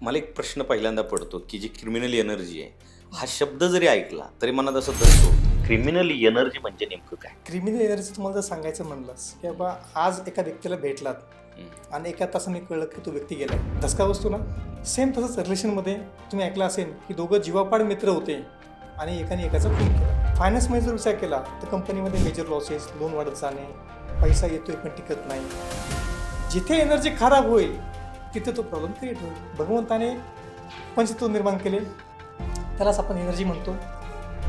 मला एक प्रश्न पहिल्यांदा पडतो की जी क्रिमिनल एनर्जी आहे, हा शब्द जरी ऐकला तरी मनात असं धरतो. क्रिमिनल एनर्जी म्हणजे नेमकं काय? क्रिमिनल एनर्जी तुम्हाला जर सांगायचं म्हणलंस की बाबा आज एका व्यक्तीला भेटलात हम्म. आणि एका तासाने कळलं की तो व्यक्ती गेलाय, धसका बसतो ना. सेम तसंच रिलेशनमध्ये तुम्ही ऐकलं असेल की दोघं जीवापाड मित्र होते आणि एकाने एकाचा खून केला. फायनान्समध्ये जर विचार केला तर कंपनीमध्ये मेजर लॉसेस, लोन वाढत जाणे, पैसा येतोय पण टिकत नाही. जिथे एनर्जी खराब होईल तिथे तो प्रॉब्लेम क्रिएट होईल. भगवंताने पंचतत्व निर्माण केले, त्यालाच आपण एनर्जी म्हणतो.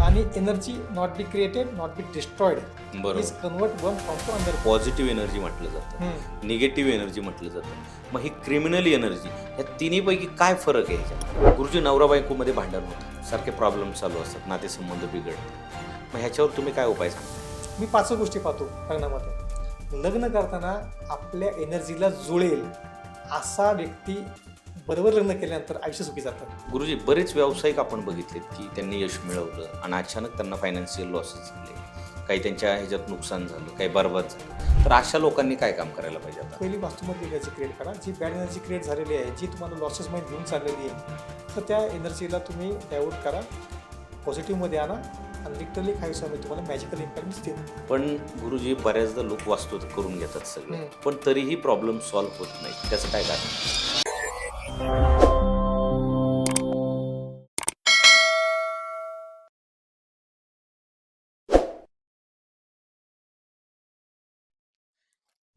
आणि energy not be created, not be destroyed, बरोबर. Is convert one form to another. Positive energy म्हटलं जातं, निगेटिव्ह एनर्जी म्हटलं जातं. मग ही क्रिमिनल एनर्जी, या तिन्हीपैकी काय फरक आहे ह्याच्यात? गुरुजी, नवरा बायकोमध्ये भांडण होतं, सारखे प्रॉब्लेम चालू असतात, नातेसंबंध बिघडतात. मग ह्याच्यावर तुम्ही काय उपाय सांगता? मी 5 गोष्टी पाहतो लग्नामध्ये. लग्न करताना आपल्या एनर्जीला जुळेल असा व्यक्ती बरोबर लग्न केल्यानंतर आयुष्य सुखी जातं. गुरुजी, बरेच व्यावसायिक आपण बघितलेत की त्यांनी यश मिळवलं आणि अचानक त्यांना फायनान्शियल लॉसेस झाले, काही त्यांच्या ह्याच्यात नुकसान झालं, काही बरबाद झालं. तर अशा लोकांनी काय काम करायला पाहिजे आता? पहिली वास्तूमध्ये एनर्जी क्रिएट करा. जी बॅड एनर्जी क्रिएट झालेली आहे, जी तुम्हाला लॉसेसमध्ये घेऊन चाललेली आहे, तर त्या एनर्जीला तुम्ही डायव्हर्ट करा, पॉझिटिव्हमध्ये आणा आणि लिटरली काही दिवसामध्ये तुम्हाला मॅजिकल इम्पॅक्ट दिसतील. पण गुरुजी, बऱ्याचदा लोक वास्तू करून घेतात सगळे, पण तरीही प्रॉब्लेम सॉल्व्ह होत नाही. त्याचं काय कारण?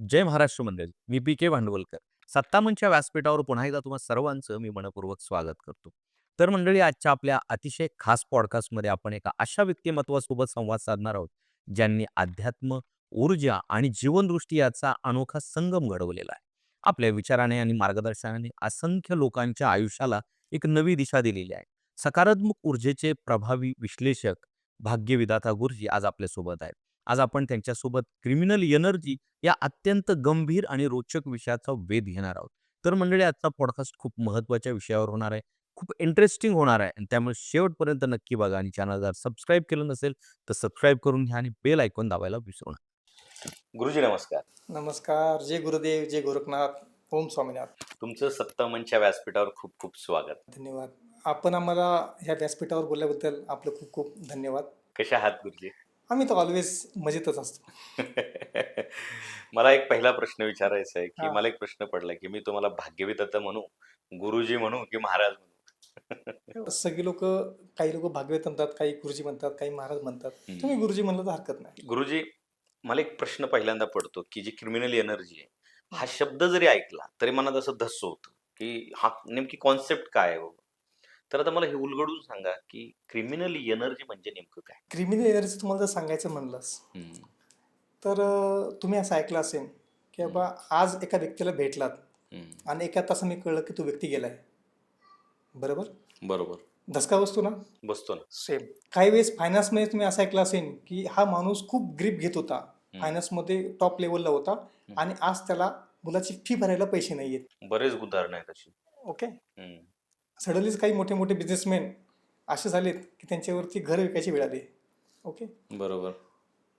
जय महाराष्ट्र मंडळी, मी पी के भांडवलकर. सत्तामंचच्या व्यासपीठावर पुन्हा एकदा तुम्हा सर्वांचं मी मनपूर्वक स्वागत करतो. तर मंडळी, आजच्या आपल्या अतिशय खास पॉडकास्टमध्ये आपण एका अशा व्यक्तिमत्वासोबत संवाद साधणार आहोत ज्यांनी अध्यात्म, ऊर्जा आणि जीवनदृष्टी याचा अनोखा संगम घडवलेला आहे. आपल्या विचाराने आणि मार्गदर्शनाने असंख्य लोकांच्या आयुष्याला एक नवी दिशा दिलेली आहे. सकारात्मक ऊर्जेचे प्रभावी विश्लेषक भाग्यविधाता गुरुजी आज आपल्यासोबत आहेत. आज आपण त्यांच्यासोबत क्रिमिनल एनर्जी या अत्यंत गंभीर आणि रोचक विषयाचा वेध घेणार आहोत. तर मंडळी, आजचा पॉडकास्ट खूप महत्त्वाच्या विषयावर होणार आहे, खूप इंटरेस्टिंग होणार आहे आणि त्यामुळे शेवटपर्यंत नक्की बघा. आणि चॅनल जर सबस्क्राईब केलं नसेल तर सबस्क्राईब करून घ्या आणि बेल आयकॉन दाबायला विसरू नका. गुरुजी, नमस्कार. नमस्कार. जय गुरुदेव, जय गोरखनाथ, ओम स्वामीनाथ. तुमचं सत्तामंचच्या व्यासपीठावर खूप खूप स्वागत. धन्यवाद. आपण आम्हाला ह्या व्यासपीठावर बोलल्याबद्दल आपलं खूप खूप धन्यवाद. कशा आहात गुरुजी? आम्ही तर ऑलवेज मजेतच असतो. मला एक पहिला प्रश्न विचारायचा आहे की हा. मला एक प्रश्न पडला की मी तुम्हाला भाग्यविधाता म्हणू, गुरुजी म्हणू की महाराज म्हणू? सगळी लोक, काही लोक भागवत म्हणतात, काही गुरुजी म्हणतात, काही महाराज म्हणतात. तुम्ही गुरुजी म्हणलं तर हरकत नाही. गुरुजी, मला एक प्रश्न पहिल्यांदा पडतो की जी क्रिमिनल एनर्जी आहे, हा शब्द जरी ऐकला तरी मनात असं धस्स होतं की हा नेमकी कॉन्सेप्ट काय आहे बाबा. तर आता मला हे उलगडून सांगा की क्रिमिनल एनर्जी म्हणजे नेमकं काय? क्रिमिनल एनर्जी तुम्हाला जर सांगायचं म्हणलंस हम्म. तर तुम्ही असं ऐकलं असेल की बाबा आज एका व्यक्तीला भेटलात हम्म. आणि एका तासाने कळलं की तो व्यक्ती गेलाय, बरोबर. बरोबर. धसका बसतो ना. बसतो ना. सेम काही वेळेस फायनान्समध्ये तुम्ही असं ऐकलं असेल की हा माणूस खूप ग्रीप घेत होता, फायनान्समध्ये टॉप लेवलला होता आणि आज त्याला मुलाची फी भरायला पैसे नाही आहेत. बरेच उदाहरणं आहेत अशी. ओके. हम्म. सडनलीच काही मोठे मोठे बिझनेसमॅन असे झालेत की त्यांच्यावरती घर विकायची वेळ आली. ओके. बरोबर.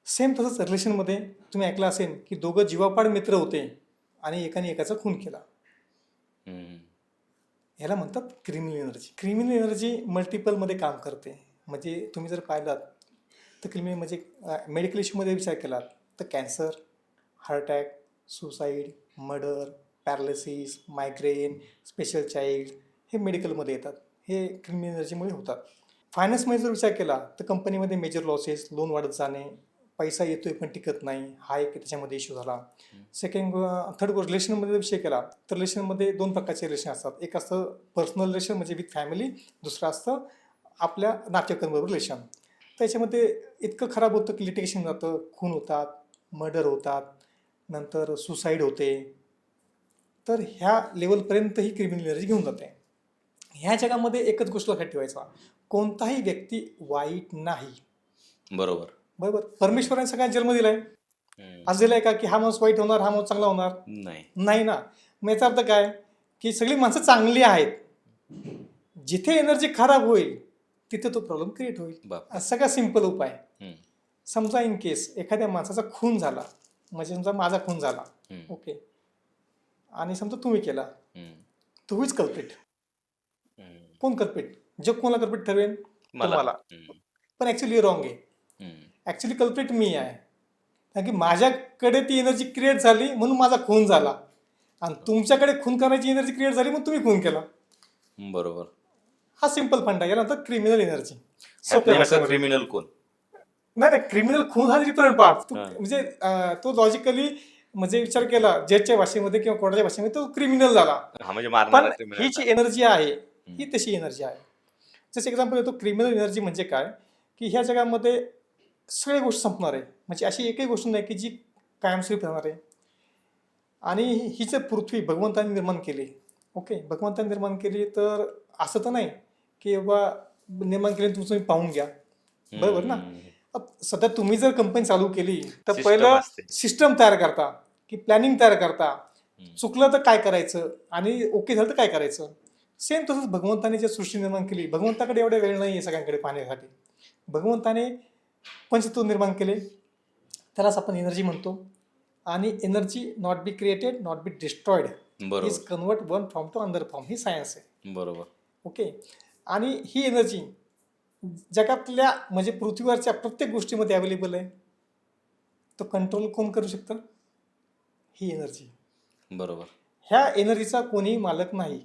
सेम तसंच रिलेशनमध्ये तुम्ही ऐकलं असेल की दोघं जीवापाड मित्र होते आणि एकाने एकाचा खून केला. हम्म. ह्याला म्हणतात क्रिमिनल एनर्जी. क्रिमिनल एनर्जी मल्टिपलमध्ये काम करते. म्हणजे तुम्ही जर पाहिलात तर क्रिमिनल म्हणजे मेडिकल इश्यूमध्ये विचार केलात तर cancer, heart attack, suicide, murder, paralysis, migraine, special child हे मेडिकलमध्ये येतात. हे क्रिमिनल एनर्जीमुळे होतात. फायनान्समध्ये जर विचार केला तर कंपनीमध्ये मेजर लॉसेस, लोन वाढत जाणे, पैसा येतोय पण टिकत नाही, हा एक त्याच्यामध्ये इश्यू झाला. थर्ड रिलेशनमध्ये विषय केला तर रिलेशनमध्ये 2 प्रकारचे रिलेशन असतात. एक असतं पर्सनल रिलेशन म्हणजे विथ फॅमिली, दुसरं असतं आपल्या नातेवाईकांबरोबर रिलेशन. त्याच्यामध्ये इतकं खराब होतं की लिटिगेशन जातं, खून होतात, मर्डर होतात, नंतर सुसाईड होते. तर ह्या लेवलपर्यंत ही क्रिमिनल एनर्जी घेऊन जाते. ह्या जगामध्ये एकच गोष्ट लक्षात ठेवायचा, कोणताही व्यक्ती वाईट नाही, बरोबर. बरोबर. परमेश्वराने सगळ्यांना जन्म दिलाय, हम्म. असं दिलाय का की हा माणूस वाईट होणार, हा माणूस चांगला होणार? नाही. नाही ना. मग याचा अर्थ काय की सगळी माणसं चांगली आहेत. जिथे एनर्जी खराब होईल तिथे तो प्रॉब्लेम क्रिएट होईल. बाप. सगळ्यात सिंपल उपाय. हम्म. समजा इन केस एखाद्या माणसाचा खून झाला, म्हणजे समजा माझा खून झाला, हम्म. ओके, आणि समजा तुम्ही केला, हम्म. तू इज कल्प्रिट. कोण कल्पिट? जग कोणाला कल्पिट ठरवेन? मला तुम्हाला. पण ऍक्च्युली रॉंग आहे. ऍक्च्युली कल्प्रिट मी आहे. कारण की माझ्याकडे ती एनर्जी क्रिएट झाली म्हणून माझा खून झाला, आणि तुमच्याकडे खून करण्याची एनर्जी क्रिएट झाली म्हणून तुम्ही खून केला. बरोबर. हा सिम्पल फंड आहे. याला म्हणतात क्रिमिनल एनर्जी. सोप्या भाषेमध्ये. क्रिमिनल कोण? नाही, क्रिमिनल खून हा डिफरंट पार्ट. हा. म्हणजे तो लॉजिकली म्हणजे विचार केला जजच्या भाषेमध्ये किंवा कोर्टाच्या भाषेमध्ये तो क्रिमिनल झाला. हा, म्हणजे पण मारणारा ही क्रिमिनल. जी एनर्जी आहे ही तशी एनर्जी आहे. जसं एक्झाम्पल येतो, क्रिमिनल एनर्जी म्हणजे काय, की ह्या जगामध्ये सगळ्या गोष्टी संपणार आहे. म्हणजे अशी एकही गोष्ट नाही की जी कायमस्वरूपी राहणार आहे. आणि ही जर पृथ्वी भगवंताने निर्माण केली, ओके, भगवंताने निर्माण केली, तर असं तर नाही की बाबा निर्माण केली तुम्ही पाहून घ्या, बरोबर ना. सध्या तुम्ही जर कंपनी चालू केली तर System पहिलं असते. सिस्टम तयार करता, की प्लॅनिंग तयार करता, चुकलं तर काय करायचं आणि ओके झालं तर काय करायचं. सेम तसंच भगवंताने जे सृष्टी निर्माण केली, भगवंताकडे एवढा वेळ नाही आहे सगळ्यांकडे पाहण्यासाठी. भगवंताने पंचतत्व निर्माण केले, त्यालाच आपण एनर्जी म्हणतो. आणि energy not be created, not be destroyed, बरोबर. Is convert one form to another form. ही सायन्स आहे. बरोबर. ओके. आणि ही एनर्जी जगातल्या म्हणजे पृथ्वीवरच्या प्रत्येक गोष्टीमध्ये अवेलेबल आहे. तो कंट्रोल कोण करू शकतं? ही एनर्जी. बरोबर. ह्या एनर्जीचा कोणीही मालक नाही.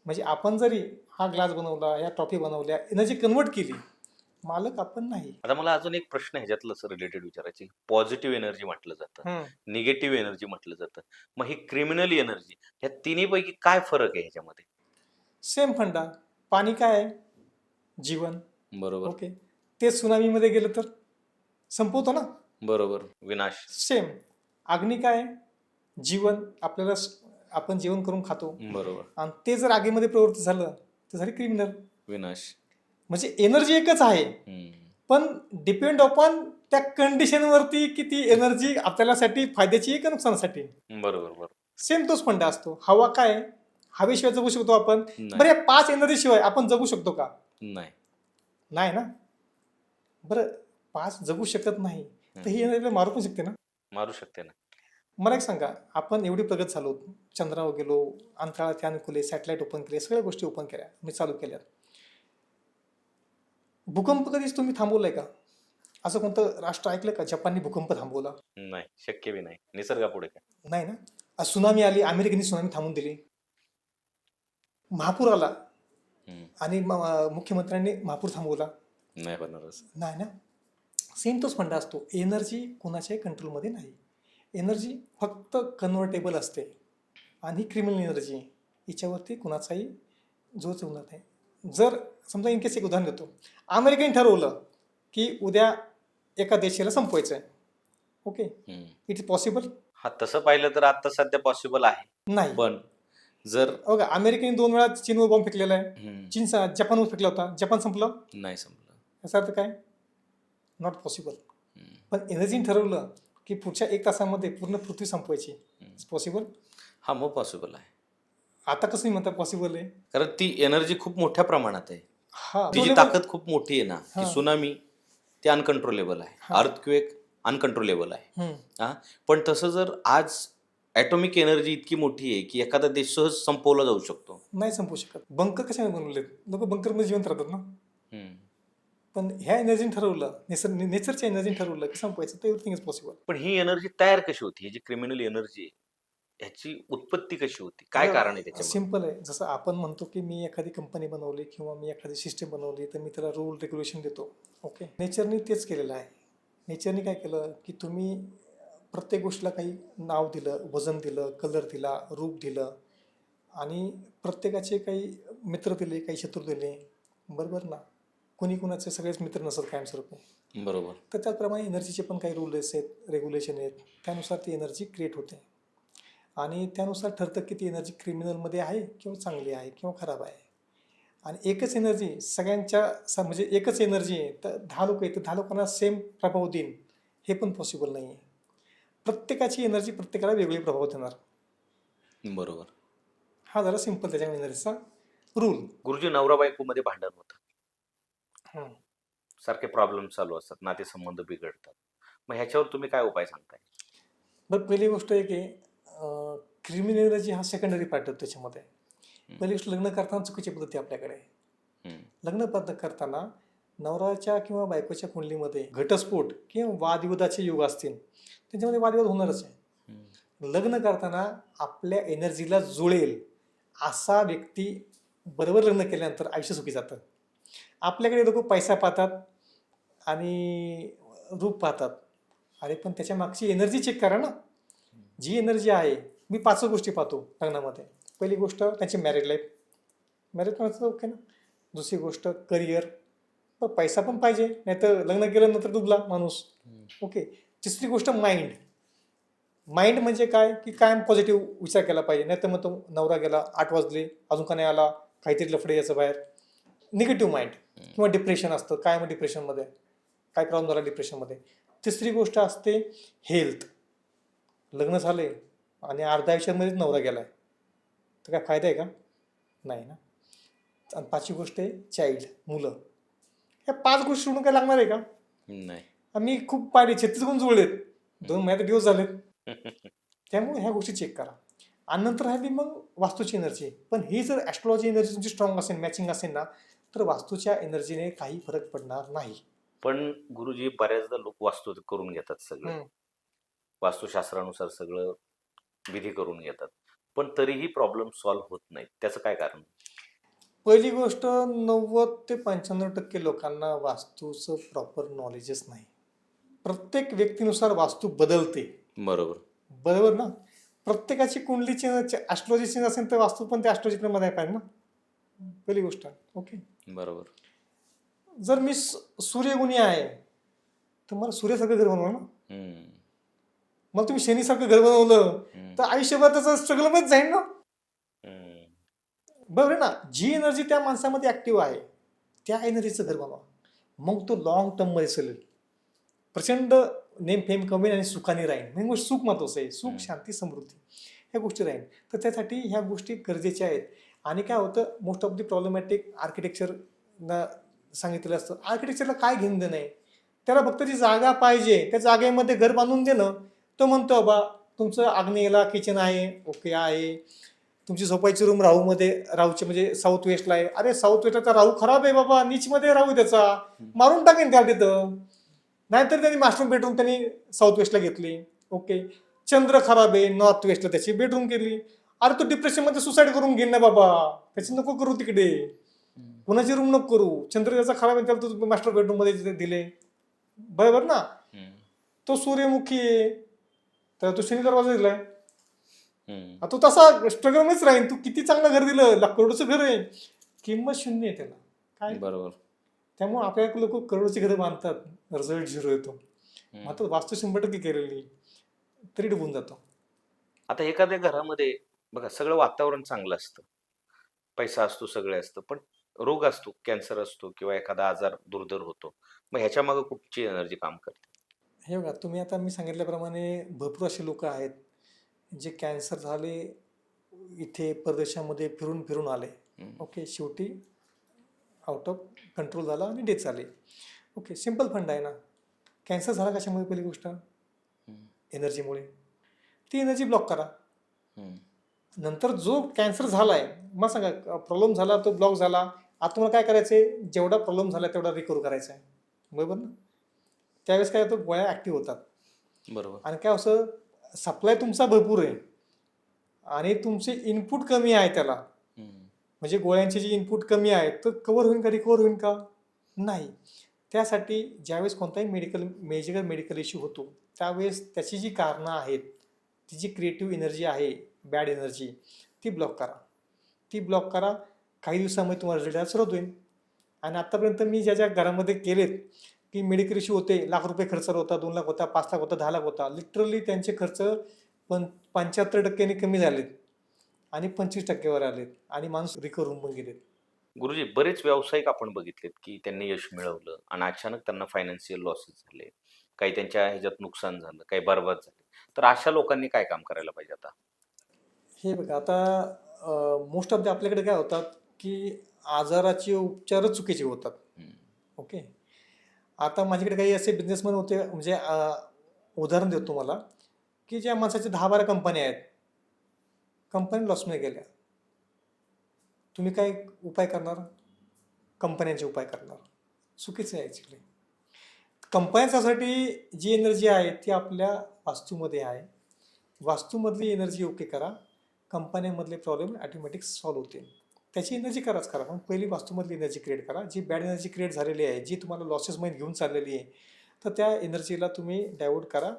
म्हणजे आपण जरी हा ग्लास बनवला, या ट्रॉफी बनवल्या, एनर्जी कन्वर्ट केली, मालक आपण नाही. आता मला अजून एक प्रश्न ह्याच्यातलं रिलेटेड विचारायची. पॉझिटिव्ह एनर्जी म्हटलं जातं, निगेटिव्ह एनर्जी म्हटलं जातं. मग ही क्रिमिनल एनर्जी, ह्या तिन्हीपैकी काय फरक आहे ह्याच्यामध्ये? सेम फंडा. पाणी काय आहे? जीवन. बरोबर. ओके. ते सुनामीमध्ये गेलं तर संपवतो ना. बरोबर. विनाश. सेम. अग्नी काय आहे? जीवन. आपल्याला आपण जेवण करून खातो. बरोबर. आणि ते जर आगीमध्ये प्रवृत्त झालं तर झाली क्रिमिनल. विनाश. म्हणजे एनर्जी एकच आहे, पण डिपेंड अपॉन त्या कंडिशनवरती की ती एनर्जी आपल्यासाठी फायद्याची आहे का नुकसानासाठी. बरोबर. बरोबर. सेम तोच फंड असतो. हवा काय आहे? हवेशिवाय जगू शकतो आपण? नाही. बरं, या 5 एनर्जी शिवाय आपण जगू शकतो का? नाही. नाही ना. बरं, 5 जगू शकत नाही तर ही एनर्जी मारू पण शकते ना. मारू शकते ना. मला एक सांगा, आपण एवढी प्रगत झालो, चंद्रावर गेलो, अंतराळात यान खुले, सॅटेलाइट ओपन केले, सगळ्या गोष्टी ओपन केल्या, मी चालू केल्या. भूकंप कधीच तुम्ही थांबवलाय का? असं कोणतं राष्ट्र ऐकलं का जपानने भूकंप थांबवला? नाही, शक्य बी नाही. निसर्गापुढे काय. नाही ना. सुनामी आली, अमेरिकेने सुनामी थांबवून दिली. महापूर आला आणि मुख्यमंत्र्यांनी महापूर थांबवला? नाही होणारच. नाही ना. सेम तोच फंडा असतो. एनर्जी कोणाच्याही कंट्रोलमध्ये नाही. एनर्जी फक्त कन्व्हर्टेबल असते, आणि क्रिमिनल एनर्जी हिच्यावरती कुणाचाही जोर चलणार नाही. जर समजा इन केस एक उदाहरण देतो, अमेरिकेने ठरवलं की उद्या एका देशाला संपवायचं आहे, ओके, इट इज पॉसिबल? हा, तसं पाहिलं तर आता सध्या पॉसिबल आहे. नाही. पण जर बघा, अमेरिकेने 2 वेळा चीनवर बॉम्ब फेकलेला आहे, चीन जपानवर फेकला होता, जपान संपलं, नाही संपलं. याचा अर्थ काय? Not possible. पण एनर्जीने ठरवलं की पुढच्या 1 तासामध्ये पूर्ण पृथ्वी संपवायची, इट्स पॉसिबल. हा, मग पॉसिबल आहे. आता कसं म्हणता पॉसिबल आहे? कारण ती एनर्जी खूप मोठ्या प्रमाणात आहे. हा, तिची ताकद खूप मोठी आहे ना. की सुनामी ते अनकंट्रोलेबल आहे, अर्थक्वेक अनकंट्रोलेबल आहे. हा, पण तसं जर आज ॲटॉमिक एनर्जी इतकी मोठी आहे की एखादा देश सहज संपवला जाऊ शकतो. नाही संपू शकत. बंकर कशाने बनवलेत? लोक बंकरमध्ये जिवंत राहतात ना. पण ह्या एनर्जीने ठरवलं, नेचरच्या एनर्जीने ठरवलं की संपवायचं, तर एव्हरीथिंग इज पॉसिबल. पण ही एनर्जी तयार कशी होती? ही जी क्रिमिनल एनर्जी आहे, ह्याची उत्पत्ती कशी होती? काय कारण आहे त्याच्यामध्ये? सिम्पल आहे. जसं आपण म्हणतो की मी एखादी कंपनी बनवली किंवा मी एखादी सिस्टम बनवली, तर मी त्याला रूल रेग्युलेशन देतो, ओके. नेचरने तेच केलेलं आहे. नेचरने काय केलं की तुम्ही प्रत्येक गोष्टीला काही नाव दिलं, वजन दिलं, कलर दिला, रूप दिलं, आणि प्रत्येकाचे काही मित्र दिले, काही शत्रू दिले, बरोबर ना. कोणी कुणाचे सगळेच मित्र नसत कायमस्वरूपी. बरोबर. तर त्याचप्रमाणे एनर्जीचे पण काही रूल्स आहेत, रेग्युलेशन आहेत, त्यानुसार ती एनर्जी क्रिएट होते, आणि त्यानुसार ठरतं की ती एनर्जी क्रिमिनलमध्ये आहे किंवा चांगली आहे किंवा खराब आहे. आणि एकच एनर्जी सगळ्यांच्या म्हणजे एकच एनर्जी आहे, तर 10 लोक आहेत, तर 10 लोकांना सेम प्रभाव देईन हे पण पॉसिबल नाही आहे. प्रत्येकाची एनर्जी प्रत्येकाला वेगळे प्रभाव देणार. बरोबर. हा जरा सिम्पल त्याच्या एनर्जीचा रूल. गुरुजी, नवरा बायकोमध्ये भांडण होतं, सारखे प्रॉब्लेम चालू असतात, नातेसंबंध बिघडतात, मग ह्याच्यावर तुम्ही काय उपाय सांगताय? बरं, पहिली गोष्ट आहे की क्रिमिनल एनर्जी हा सेकंडरी पार्ट होतो त्याच्यामध्ये. पहिली गोष्ट, लग्न करताना चुकीची पद्धती आपल्याकडे आहे. हम्म. लग्न करताना नवऱ्याच्या किंवा बायकोच्या कुंडलीमध्ये घटस्फोट किंवा वादविवादाचे योग असतील, त्याच्यामध्ये वादविवाद होणारच आहे. हम्म. लग्न करताना आपल्या एनर्जीला जुळेल असा व्यक्ती बरोबर लग्न केल्यानंतर आयुष्य सुखी जातं. आपल्याकडे लोक पैसा पाहतात आणि रूप पाहतात. अरे पण त्याच्या मागची एनर्जी चेक करा ना. जी एनर्जी आहे, मी 5 गोष्टी पाहतो लग्नामध्ये. पहिली गोष्ट त्यांची मॅरिड लाईफ, मॅरिड ओके ना. दुसरी गोष्ट करिअर, पैसा पण पाहिजे, नाही तर लग्न केल्यानंतर डुबला माणूस. ओके. तिसरी गोष्ट माइंड. माइंड म्हणजे काय, की कायम पॉझिटिव्ह विचार केला पाहिजे, नाही तर मग तो नवरा गेला 8 वाजले अजून का नाही आला, काहीतरी लफडे याचं बाहेर. निगेटिव्ह माइंड किंवा डिप्रेशन असतं, काय मग डिप्रेशनमध्ये काय प्रॉब्लेम झाला डिप्रेशनमध्ये. तिसरी गोष्ट असते हेल्थ. लग्न झाले आणि अर्ध्या आयुष्यामध्येच नवरा गेलाय तर काय फायदा आहे का? नाही ना. आणि 5वी गोष्ट आहे चाइल्ड, मुलं. ह्या 5 गोष्टी सोडून काय लागणार आहे का? नाही. आम्ही खूप पाहिले 36 गुण जुळलेत, 2 महिन्यात दिवस झालेत. त्यामुळे ह्या गोष्टी चेक करा. आणि नंतर राहिली मग वास्तूची एनर्जी. पण ही जर ॲस्ट्रॉलॉजी एनर्जी तुमची स्ट्रॉंग असेल, मॅचिंग असेल ना, तर वास्तूच्या एनर्जीने काही फरक पडणार नाही. पण गुरुजी, बऱ्याचदा लोक वास्तू करून घेतात सगळं, हम्म. वास्तुशास्त्रानुसार सगळं विधी करून घेतात, पण तरीही प्रॉब्लेम सॉल्व्ह होत नाहीत. त्याचं काय कारण? पहिली गोष्ट, 90 ते 95% लोकांना वास्तूचं प्रॉपर नॉलेजच नाही. प्रत्येक व्यक्तीनुसार वास्तू बदलते. बरोबर. बरोबर ना. प्रत्येकाची कुंडलीची ॲस्ट्रॉलॉजी चेंज असेल तर वास्तू पण त्या ॲस्ट्रॉलॉजीमध्ये पाहिजे ना. पहिली गोष्ट. ओके. बरोबर. जर मी सूर्यगुणी आहे तर मला सूर्यासारखं घर बनवा ना. हम्म. मग तुम्ही शनीसारखं घर बनवलं तर आयुष्यभर त्याचं स्ट्रगलमध्येच जाईल ना. हम्म. बरोबर आहे ना. जी एनर्जी त्या माणसामध्ये ऍक्टिव्ह आहे त्या एनर्जीचं घर बनवा, मग तो लॉंग टर्ममध्ये चालेल. प्रचंड नेम फेम कमी आणि सुखाने राहील. मेन गोष्ट सुख महत्वाचं आहे. सुख, शांती, समृद्धी ह्या गोष्टी राहील. तर त्यासाठी ह्या गोष्टी गरजेच्या आहेत. आणि काय होतं, most of the problematic architecture सांगितलेलं असतं. आर्किटेक्चरला काय घेऊन देणं आहे, त्याला फक्त जी जागा पाहिजे त्या जागेमध्ये घर बांधून देणं. तो म्हणतो बाबा तुमचं आग्नेयला किचन आहे, ओके आहे. तुमची झोपायची रूम राहूचे म्हणजे साऊथ वेस्टला आहे. अरे साऊथ वेस्टला राहू खराब आहे बाबा, नीचमध्ये राहू त्याचा मारून टाकेन त्या तिथं. नाहीतर त्यांनी मास्टर बेडरूम त्यांनी साऊथ वेस्टला घेतली. ओके. चंद्र खराब आहे, नॉर्थ वेस्टला त्याची बेडरूम केली. अरे तो डिप्रेशनमध्ये सुसाईड करून घेईन ना बाबा, त्याची नको करू तिकडे, कुणाची रूम नको करू. चंद्र त्याचा खराब आहे त्याला तो मास्टर बेडरूम मध्ये दिले. बरोबर ना. तो सूर्यमुखी आहे तर तो शनी दरवाजा दिलाय. तो तसा स्ट्रगलच राहील. तू किती चांगलं घर दिलं, करोडचं घर आहे, किंमत शून्य आहे त्याला काय. बरोबर. त्यामुळे आपल्याला लोक करोडची घरं बांधतात, रिझल्ट 0 येतो. मात्र वास्तू 100% केलेली तरी डुबून जातो. आता एखाद्या घरामध्ये बघा सगळं वातावरण चांगलं असतं, पैसा असतो, सगळे असतं, पण रोग असतो, कॅन्सर असतो किंवा एखादा आजार दुर्धर होतो. मग ह्याच्या मागे कुठची एनर्जी काम करते? हे बघा, तुम्ही आता मी सांगितल्याप्रमाणे भरपूर असे लोक आहेत जे कॅन्सर झाले, इथे परदेशामध्ये फिरून फिरून आले. ओके. शेवटी आउट ऑफ कंट्रोल झाला आणि डेथ झाली. ओके. सिम्पल फंड आहे ना. कॅन्सर झाला कशामुळे? पहिली गोष्ट एनर्जीमुळे. ती एनर्जी ब्लॉक करा. नंतर जो कॅन्सर झालाय, मग सांगा प्रॉब्लेम झाला, तो ब्लॉक झाला, आता तुम्हाला काय करायचंय, जेवढा प्रॉब्लेम झाला तेवढा रिकवर करायचा आहे. बरोबर ना. त्यावेळेस काय होतं, गोळ्या ऍक्टिव्ह होतात. बरोबर. आणि काय असं, सप्लाय तुमचा भरपूर आहे आणि तुमचे इनपुट कमी आहे त्याला. म्हणजे गोळ्यांचे जे इनपुट कमी आहे तर कव्हर होईल का, रिकवर होईल का? नाही. त्यासाठी ज्यावेळेस कोणताही मेडिकल इश्यू होतो त्यावेळेस त्याची जी कारणं आहेत, ती जी क्रिएटिव्ह एनर्जी आहे, बॅड एनर्जी, ती ब्लॉक करा. ती ब्लॉक करा. काही दिवसामध्ये तुम्हाला रिझल्ट सुरुवात होईल. आणि आत्तापर्यंत मी ज्या ज्या घरामध्ये केलेत की मेडिकल इश्यू होते, लाख रुपये खर्च होता, 2 लाख होता, 5 लाख होता, 10 लाख होता, लिटरली त्यांचे खर्च 75% कमी झालेत आणि 25% आलेत आणि माणूस रिकवर होऊन पण गेलेत. गुरुजी, बरेच व्यावसायिक आपण बघितलेत की त्यांनी यश मिळवलं आणि अचानक त्यांना फायनान्शियल लॉसेस झाले, काही त्यांच्या ह्याच्यात नुकसान झालं, काही बरबाद झाले. तर अशा लोकांनी काय काम करायला पाहिजे आता? हे बघा, आता मोस्ट ऑफ द आपल्याकडे काय होतात की आजाराचे उपचारच चुकीचे होतात. ओके. आता माझ्याकडे काही असे बिझनेसमॅन होते, म्हणजे उदाहरण देतो तुम्हाला, की ज्या माणसाच्या 10-12 कंपन्या आहेत, कंपनी लॉसमध्ये गेल्या. तुम्ही काय उपाय करणार? कंपन्यांचे उपाय करणार. चुकीचं आहे ॲक्च्युली. कंपन्यांसाठी जी एनर्जी आहे ती आपल्या वास्तूमध्ये आहे. वास्तूमधली एनर्जी ओके करा, कंपन्यांमधले प्रॉब्लेम ऑटोमॅटिक सॉल्व्ह होतील. त्याची एनर्जी कराच करा, पण पहिली वास्तूमधली एनर्जी क्रिएट करा. जी बॅड एनर्जी क्रिएट झालेली आहे, जी तुम्हाला लॉसेसमध्ये घेऊन चाललेली आहे, तर त्या एनर्जीला तुम्ही डायव्हर्ट करा,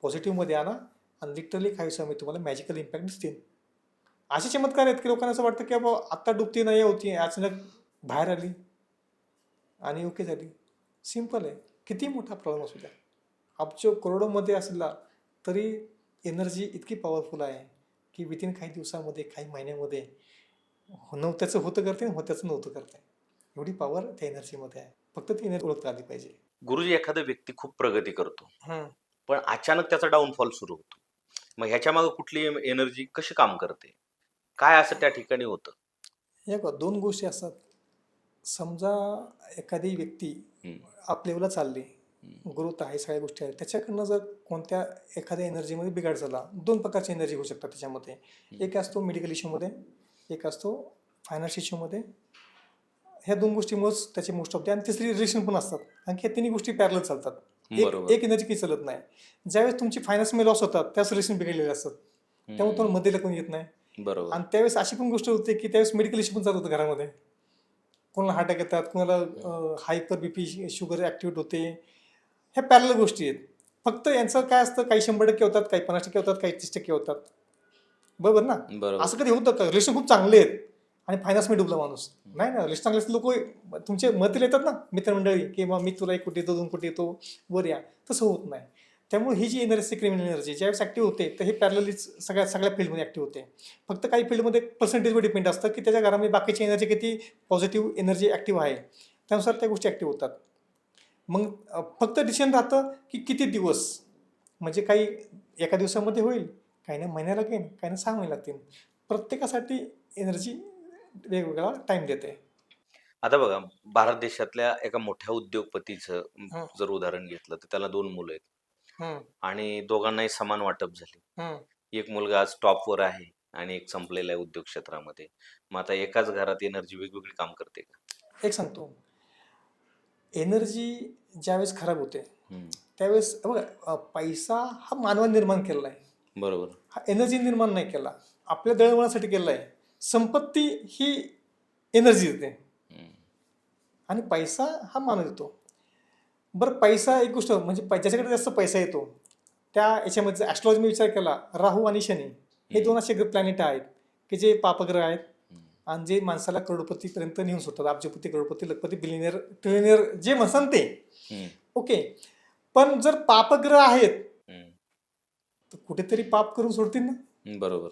पॉझिटिव्हमध्ये आणा आणि लिटरली काही समय तुम्हाला मॅजिकल इम्पॅक्ट दिसतील. असे चमत्कार आहेत की लोकांना असं वाटतं की बाबा आत्ता डुबती नाही होती, अचानक बाहेर आली आणि ओके झाली. सिम्पल आहे. किती मोठा प्रॉब्लेम असू द्या, अब्ज करोडोमध्ये असला तरी एनर्जी इतकी पॉवरफुल आहे की विथिन काही दिवसामध्ये, काही महिन्यामध्ये नव्हत्याचं होतं करते, होत्याचं नव्हतं करते. एवढी पॉवर त्या एनर्जीमध्ये आहे. फक्त ती एनर्जी ओळखता आली पाहिजे. गुरुजी, एखादा व्यक्ती खूप प्रगती करतो, हं. पण अचानक त्याचा डाऊनफॉल सुरू होतो. मग ह्याच्या मागे कुठली एनर्जी कशी काम करते? काय असं त्या ठिकाणी होतं? हे बघा, 2 गोष्टी असतात. समजा एखादी व्यक्ती हम्म, अप लेवलला चालली, हम्म, ग्रोथ आहे, सगळ्या गोष्टी आहेत. त्याच्याकडनं जर कोणत्या एखाद्या एनर्जीमध्ये बिघाड झाला, 2 प्रकारची एनर्जी होऊ शकतात त्याच्यामध्ये. एक असतो मेडिकल इश्यूमध्ये, एक असतो फायनान्स इश्यूमध्ये. ह्या 2 गोष्टीमुळेच त्याचे मोस्ट ऑफ द, आणि तिसरी रिलेशन पण असतात. कारण की ह्या तिन्ही गोष्टी पॅरलल चालतात. बरोबर. एक एनर्जी काही चालत नाही. ज्यावेळेस तुमची फायनान्समध्ये लॉस होतात त्यावेळेस रिलेशन बिघडलेले असतात, त्यामुळे तुम्हाला मध्येला कोणी येत नाही. बरोबर. आणि त्यावेळेस अशी पण गोष्ट होते की त्यावेळेस मेडिकल इश्यू पण चालू होतं घरामध्ये. कोणाला हार्ट अटॅक येतात, कोणाला हायपर बीपी, शुगर ॲक्टिव्हेट होते. ह्या पॅरलल गोष्टी आहेत. फक्त यांचं काय असतं, काही 100% होतात, काही 50% होतात, काही 30% होतात. बरोबर ना? बरोबर. असं कधी होतं का रिलेशन खूप चांगले आहेत आणि फायनान्समध्ये डुबला माणूस? नाही ना. रिलेशन चांगले लोक तुमचे मतील येतात ना मित्रमंडळी, की मग मी तुला 1 कोटी देतो, 2 कोटी देतो, वर या. तसं होत नाही. त्यामुळे ही जी एनर्जी, क्रिमिनल एनर्जी ज्यावेळेस ॲक्टिव्ह होते, तर हे पॅरललीच सगळ्या फील्डमध्ये ॲक्टिव्ह होते. फक्त काही फील्डमध्ये पर्सेंटेजवर डिपेंड असतं की त्याच्या घरामध्ये बाकीची एनर्जी किती पॉझिटिव्ह एनर्जी ॲक्टिव्ह आहे, त्यानुसार त्या गोष्टी ॲक्टिव्ह होतात. मग फक्त डिसिजन राहतं की किती दिवस, म्हणजे काही एका दिवसामध्ये होईल, काही ना महिन्या लागेल, काही ना 6 महिने लागतील. प्रत्येकासाठी एनर्जी वेगवेगळा टाईम देते. आता बघा, भारत देशातल्या एका मोठ्या उद्योगपतीचं हं, जर उदाहरण घेतलं तर त्याला 2 मुलं आहेत हं, आणि दोघांनाही समान वाटप झाले. हं. एक मुलगा आज टॉपवर आहे आणि एक संपलेला आहे उद्योग क्षेत्रामध्ये. मग आता एकाच घरात एनर्जी वेगवेगळी काम करते का? एक सांगतो, एनर्जी ज्यावेळेस खराब होते हम्म, त्यावेळेस बघा, पैसा हा मानवाने निर्माण केलेला आहे, बरोबर. हा एनर्जी निर्माण नाही केला, आपल्या दळणवळणासाठी केलेला आहे. संपत्ती ही एनर्जी देते हम्म, आणि पैसा हा मानव देतो. बरं, पैसा एक गोष्ट म्हणजे ज्याच्याकडे जास्त पैसा येतो त्या याच्यामध्ये ॲस्ट्रॉलॉजीने विचार केला, राहू आणि शनी हे 2 असे प्लॅनेट आहेत की जे पापग्रह आहेत हम्म, आणि जे माणसाला करोडपतीपर्यंत नेऊन सोडतात. अब्जपती, करोडपती, लखपती, बिलिनियर, ट्रिलिनियर जे म्हणसान ते हम्म, ओके. पण जर पापग्रह आहेत हम्म, तर कुठेतरी पाप करून सोडतील ना, बरोबर.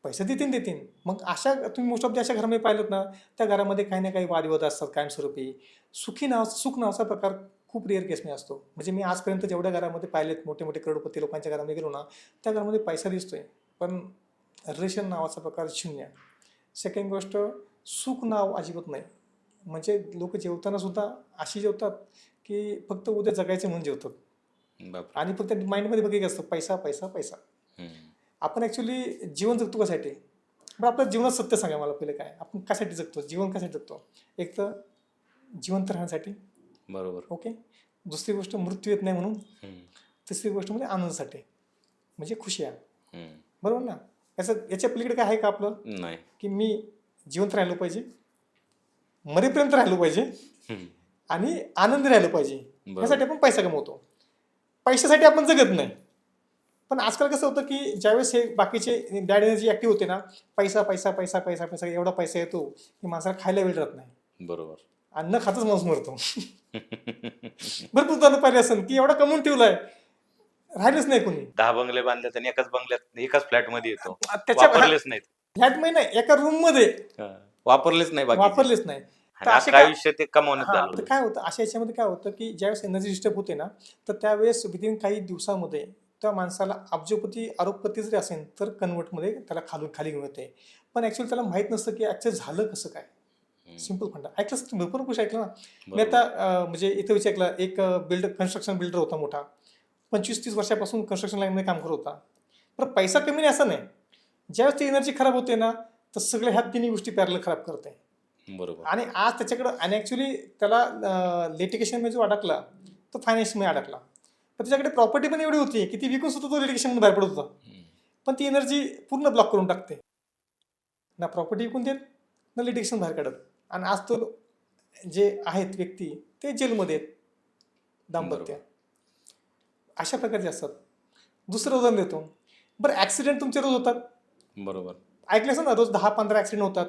पैसा देतील. मग अशा तुम्ही मोस्ट ऑफ द अशा घरामध्ये पाहिलं ना, त्या घरामध्ये काही ना काही वादविवाद असतात कायमस्वरूपी. सुख नावाचा प्रकार खूप रेअर केसमध्ये असतो. म्हणजे मी आजपर्यंत जेवढ्या घरामध्ये पाहिलेत, मोठे मोठे करोडपती लोकांच्या घरामध्ये गेलो ना, त्या घरामध्ये पैसा दिसतोय, पण रिलेशन नावाचा प्रकार शून्य. सेकंड गोष्ट, सुख नाव अजिबात नाही. म्हणजे लोक जेवताना सुद्धा अशी जेवतात की फक्त उद्या जगायचं म्हणून जेवतात बापरे. आणि फक्त माइंडमध्ये बघायचं असतं पैसा पैसा पैसा. हम्म, आपण ॲक्च्युली जीवन जगतो कशासाठी? बरं, आपल्या जीवनात सत्य सांगा मला पहिले, काय आपण कशासाठी जगतो, जीवन कशासाठी जगतो? एक तर जिवंत राहण्यासाठी, बरोबर. ओके. दुसरी गोष्ट मृत्यू येत नाही म्हणून. हम्म, तिसरी गोष्ट म्हणजे आनंदासाठी, म्हणजे खुशी आहे. हम्म, बरोबर ना? याच्या पलीकडे काय आहे का आपलं, नाही. की मी जिवंत राहिलो पाहिजे, मरेपर्यंत राहिलो पाहिजे हम्म, आणि आनंदी राहिलो पाहिजे. बरोबर. यासाठी आपण पैसा कमवतो. पैशासाठी आपण जगत नाही. पण आजकाल कसं होतं की ज्यावेळेस हे बाकीचे बॅड एनर्जी ॲक्टिव्ह होते ना, पैसा पैसा पैसा पैसा पैसा एवढा पैसा येतो की माणसाला खायला वेळ राहत नाही. बरोबर. अन्न खातच माणूस मरतो. भरपूर उदाहरणं पाहिली असेल की एवढा कमवून ठेवलाय, राहिलंच नाही कोणी. 10 बंगले बांधल्यात आणि एकाच बंगल्यात एकाच फ्लॅट मध्ये येतो. त्याच्या वापरलेच नाहीत. ह्यात महिना एका रूम मध्ये हा, वापरलेच नाही बाकी. वापरलेच नाही. तर आणि असे अख्खं काय, आयुष्य ते कमावण्यात हा, तर घालवलं. काय होतं अशा याच्यामध्ये, काय होतं की ज्यावेळेस एनर्जी डिस्टर्ब होते ना, तर त्यावेळेस विदिन काही दिवसामध्ये त्या माणसाला अब्जोपती, अरबपती जरी असेल तर कन्वर्टमध्ये त्याला खाली घेऊन येते. पण ॲक्च्युअली त्याला माहीत नसतं की ॲक्च्युअली झालं कसं काय. सिम्पल फंडा ऐकलं असतं, भरपूर गोष्टी ऐकलं ना. मी बरोबर. आता म्हणजे इथं विचारलं, एक कन्स्ट्रक्शन बिल्डर होता मोठा, 25-30 वर्षापासून कन्स्ट्रक्शन लाईनमध्ये काम करत होता. पण पैसा कमी नाही असं नाही. ज्यावेळेस ती एनर्जी खराब होते ना, तर सगळ्या ह्या तिन्ही गोष्टी पॅरल खराब करते. बरोबर. आणि आज त्याच्याकडं आणि ॲक्च्युली त्याला लिटिगेशनमध्ये जो अडकला तो फायनान्समध्ये अडकला. पण त्याच्याकडे प्रॉपर्टी पण एवढी होती की ती विकून सुद्धा तो लिटिगेशनमध्ये बाहेर पडत होता. हम्म. पण ती एनर्जी पूर्ण ब्लॉक करून टाकते. ना प्रॉपर्टी विकून देत ना लिटिगेशन बाहेर काढत. आणि आज तो जे आहेत व्यक्ती ते जेलमध्ये आहेत दाम्पत्य. बरोबर. अशा प्रकारचे असतात. दुसरं उदाहरण देतो. बरं ॲक्सिडेंट तुमचे रोज होतात. बरोबर. ऐकलं असेल ना रोज 10-15 ॲक्सिडेंट होतात.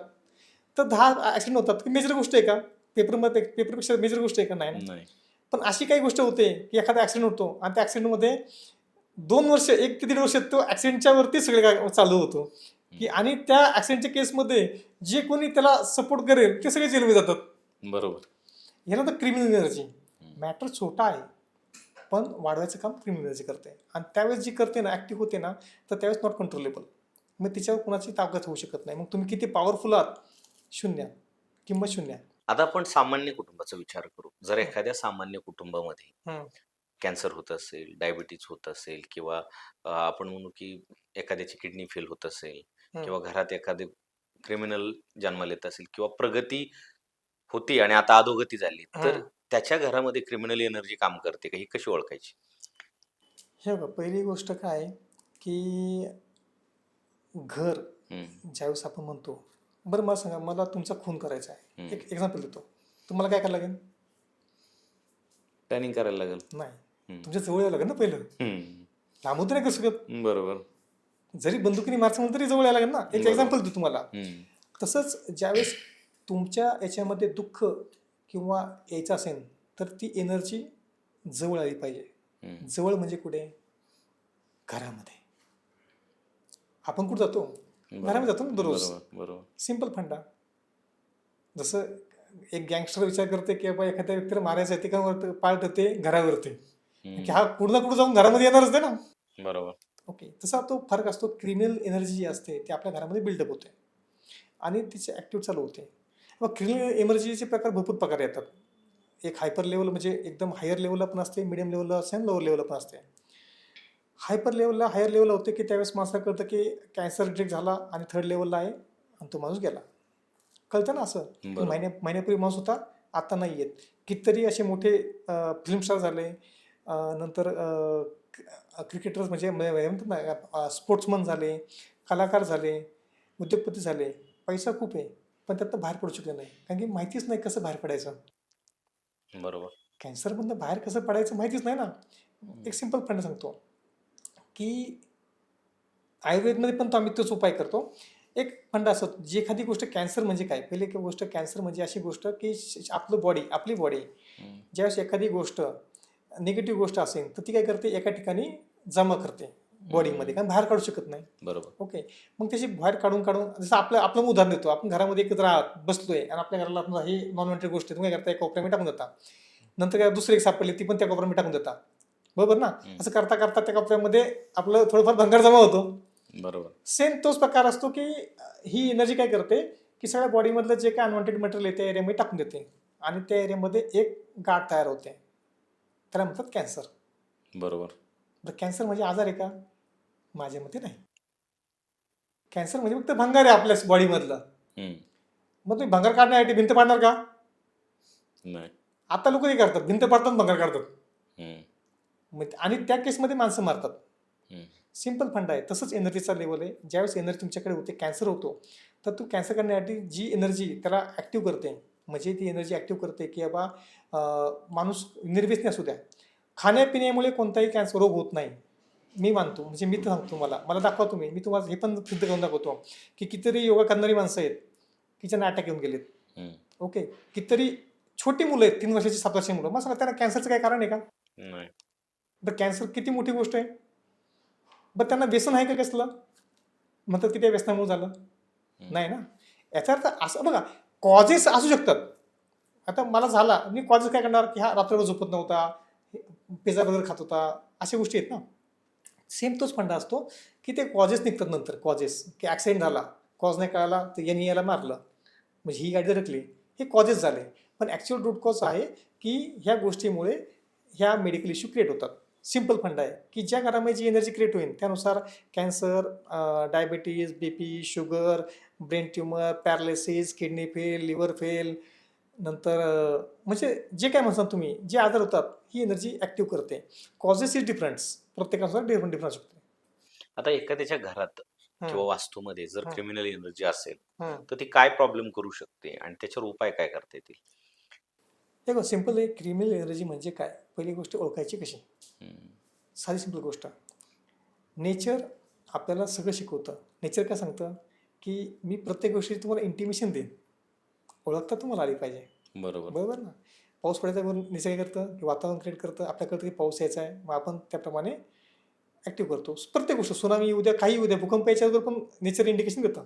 तर 10 ॲक्सिडेंट होतात की मेजर गोष्ट आहे का? पेपरपेक्षा मेजर गोष्ट आहे का? नाही. नाही. पण अशी काही गोष्ट होते की एखादा ॲक्सिडेंट होतो आणि त्या ॲक्सिडेंटमध्ये 2 वर्ष 1 ते 1.5 वर्ष तो ॲक्सिडेंटच्या वरती सगळे काय चालू होतो की आणि त्या ॲक्सिडेंटच्या केसमध्ये जे कोणी त्याला सपोर्ट करेल ते सगळे जेलमध्ये जातात. बरोबर. ह्याला तर क्रिमिनल एनर्जी. मॅटर छोटा आहे पण वाढवायचं काम क्रिमिनल एनर्जी करते. आणि त्यावेळेस जी करते ना ॲक्टिव्ह होते ना तर त्यावेळेस नॉट कंट्रोलेबल. मग तिच्यावर कोणाची ताकद होऊ शकत नाही. मग तुम्ही किती पॉवरफुल आहात शून्य, किंमत शून्य. आता आपण सामान्य कुटुंबाचा विचार करू. जर एखाद्या सामान्य कुटुंबामध्ये हम्म. कॅन्सर होत असेल, डायबिटीज होत असेल किंवा आपण म्हणू की एखाद्याची किडनी फेल होत असेल किंवा घरात एखादे क्रिमिनल जन्माला येत असेल किंवा प्रगती होती आणि आता अधोगती झाली, तर त्याच्या घरामध्ये क्रिमिनल एनर्जी काम करते का? ही कशी ओळखायची? हे बघा पहिली गोष्ट काय आहे, की घर हम्म. ज्यावेळेस आपण म्हणतो बरं मला सांगा मला तुमचा खून करायचा आहे. हम्म. एक एक्झाम्पल देतो. तुम्हाला काय करायला लागेल? प्लॅनिंग करायला लागेल. नाही हम्म. तुमच्या जवळ यावं लागेल ना पहिलं. हम्म. लांबून तर नाही करू शकत. बरोबर. जरी बंदुकीने मारचं म्हणून तरी जवळ यायला लागेल ना. एक बरोबर. एक्झाम्पल देतो तुम्हाला. हम्म. तसंच ज्यावेळेस तुमच्या याच्यामध्ये दुःख किंवा यायचं असेल तर ती एनर्जी जवळ आली पाहिजे. हम्म. जवळ म्हणजे कुठे? घरामध्ये. आपण कुठं जातो? घरामध्ये जातो ना दररोज. बरोबर. बरोबर. सिंपल फंडा. जसं एक गँगस्टर विचार करते की बाबा एखाद्या व्यक्तीला मारायचं आहे ते का पाळतं ते घरावरती की हा कुठं ना कुठं जाऊन घरामध्ये येणारच आहे ना. बरोबर. ओके तसा तो फरक असतो. क्रिमिनल एनर्जी जी असते ती आपल्या घरामध्ये बिल्डअप होते आणि तिचे ॲक्टिव्ह चालू होते. मग क्रिमिनल एनर्जीचे प्रकार भरपूर प्रकार येतात. एक हायपर लेवल म्हणजे एकदम हायर लेवलला पण असते, मिडियम लेवलला असते आणि लोअर लेवलला पण असते. हायपर लेवलला हायर लेवलला होते की त्यावेळेस माणसाला कळतं की कॅन्सर डिटेक्ट झाला आणि 3rd लेवलला आहे आणि तो माणूस गेला. कळतं ना असं की बरोबर. महिन्यापूर्वी माणूस होता आता नाही येत. कितीतरी असे मोठे फिल्म स्टार झाले, नंतर क्रिकेटर्स म्हणजे म्हणतात ना स्पोर्ट्समन झाले, कलाकार झाले, उद्योगपती झाले. पैसा खूप आहे पण त्यातनं बाहेर पडू शकले नाही कारण की माहितीच नाही कसं बाहेर पडायचं. बरोबर. कॅन्सरमधनं बाहेर कसं पडायचं माहितीच नाही ना. एक सिंपल फंड सांगतो की आयुर्वेदमध्ये पण तो आम्ही तोच उपाय करतो. एक फंड असतो जी एखादी गोष्ट कॅन्सर म्हणजे काय? पहिली एक गोष्ट कॅन्सर म्हणजे अशी गोष्ट की आपली बॉडी हम्म. ज्यावेळेस एखादी गोष्ट निगेटिव्ह गोष्ट असेल तर ती काय करते एका ठिकाणी जमा करते बॉडीमध्ये कारण बाहेर काढू शकत नाही. बरोबर. ओके मग त्याची बाहेर काढून जसं आपलं उदाहरण देतो. आपण घरामध्ये एकत्र आहात बसतोय आणि आपल्या घराला आपण ही नॉन वॉन्टेड गोष्ट आहे तुम्ही काय करता एका कोपऱ्यामध्ये टाकून देता. नंतर काय दुसरी एक सापडली ती पण त्या कोपऱ्यामध्ये टाकून देता. बरोबर ना. असं करता करता त्या कोपऱ्यामध्ये आपलं थोडंफार भंगार जमा होतो. बरोबर. सेम तोच प्रकार असतो की ही एनर्जी काय करते की सगळ्या बॉडीमधलं जे काय अनवॉन्टेड मटेरियल आहे त्या एरियामध्ये टाकून देते आणि त्या एरियामध्ये एक गाठ तयार होते. त्याला म्हणतात कॅन्सर. बरोबर. तर कॅन्सर म्हणजे आजार आहे का? माझ्या मते नाही. कॅन्सर म्हणजे फक्त भंगार आहे आपल्या बॉडीमधलं. हम्म. मग तुम्ही भंगार काढण्यासाठी भिंत पाडणार का? नाही. आता लोक हे करतात भिंत पाडतात भंगार काढतात. हम्म. आणि त्या केसमध्ये माणसं मारतात. हम्म. सिंपल फंड आहे. तसंच एनर्जीचा लेवल आहे. ज्यावेळेस एनर्जी तुमच्याकडे होते कॅन्सर होतो तर तू कॅन्सर करण्यासाठी जी एनर्जी त्याला ॲक्टिव्ह करते म्हणजे ती एनर्जी ॲक्टिव्ह करते की बाबा माणूस निर्व्यसनी असू द्या खाण्यापिण्यामुळे कोणताही कॅन्सर रोग होत नाही. मी मानतो म्हणजे मी तर सांगतो मला दाखवा तुम्ही. मी तुम्हाला हे पण सिद्ध करून दाखवतो की कितीतरी योगा करणारी माणसं आहेत की ज्यांना अटॅक येऊन गेलेत. ओके कितीतरी छोटी मुलं आहेत 3 वर्षाची 7 वर्षाची मुलं. मग सांगा त्यांना कॅन्सरचं काय कारण आहे का? नाही. तर कॅन्सर किती मोठी गोष्ट आहे. बरं त्यांना व्यसन आहे का कसलं? म्हणतात की त्या व्यसनामुळे झालं. नाही ना. याचा अर्थ असं बघा कॉजेस असू शकतात. आता मला झाला मी कॉजेस काय करणार की हा रात्रभर झोपत नव्हता, पिझ्झा बर्गर खात होता, अशा गोष्टी आहेत ना. सेम तोच फंडा असतो की ते कॉजेस निघतात नंतर. कॉजेस की ॲक्सिडेंट झाला कॉज नाही कळाला तर यांनी याला मारलं म्हणजे ही गाडी धडकली हे कॉजेस झाले. पण ॲक्च्युअल रूट कॉज आहे की ह्या गोष्टीमुळे ह्या मेडिकल इश्यू क्रिएट होतात. सिंपल फंड आहे की ज्या घरामध्ये जी एनर्जी क्रिएट होईल त्यानुसार cancer, diabetes, BP, sugar, brain tumour, paralysis, kidney fail, liver fail, नंतर म्हणजे जे काय म्हणतात तुम्ही, जे आजार होतात ही एनर्जी ॲक्टिव्ह करते. कॉजेस इज डिफरन्स, प्रत्येकानुसार डिफरंट डिफरंट असू शकते. आता एखाद्याच्या घरात हं, किंवा वास्तूमध्ये जर हं, क्रिमिनल एनर्जी असेल हं. तर ती काय प्रॉब्लेम करू शकते आणि त्याच्यावर उपाय काय करता येतील? हे सिंपल आहे. क्रिमिनल एनर्जी म्हणजे काय? पहिली गोष्ट ओळखायची कशी? हम्म, साधी सिंपल गोष्ट. नेचर आपल्याला सगळं शिकवतं. नेचर काय सांगतं, की मी प्रत्येक गोष्टीची तुम्हाला इंटिमेशन देईन. ओळखता तुम्हाला आली पाहिजे. बरोबर. बरोबर ना? पाऊस पडायचा वरून नेचर काय करतं, की वातावरण क्रिएट करतं. आपल्याला कळतं की पाऊस यायचा आहे. मग आपण त्याप्रमाणे ॲक्टिव्ह करतो. प्रत्येक गोष्ट सुनामी येऊ द्या, काही येऊ द्या, भूकंप याच्यावर पण नेचर इंडिकेशन देतं.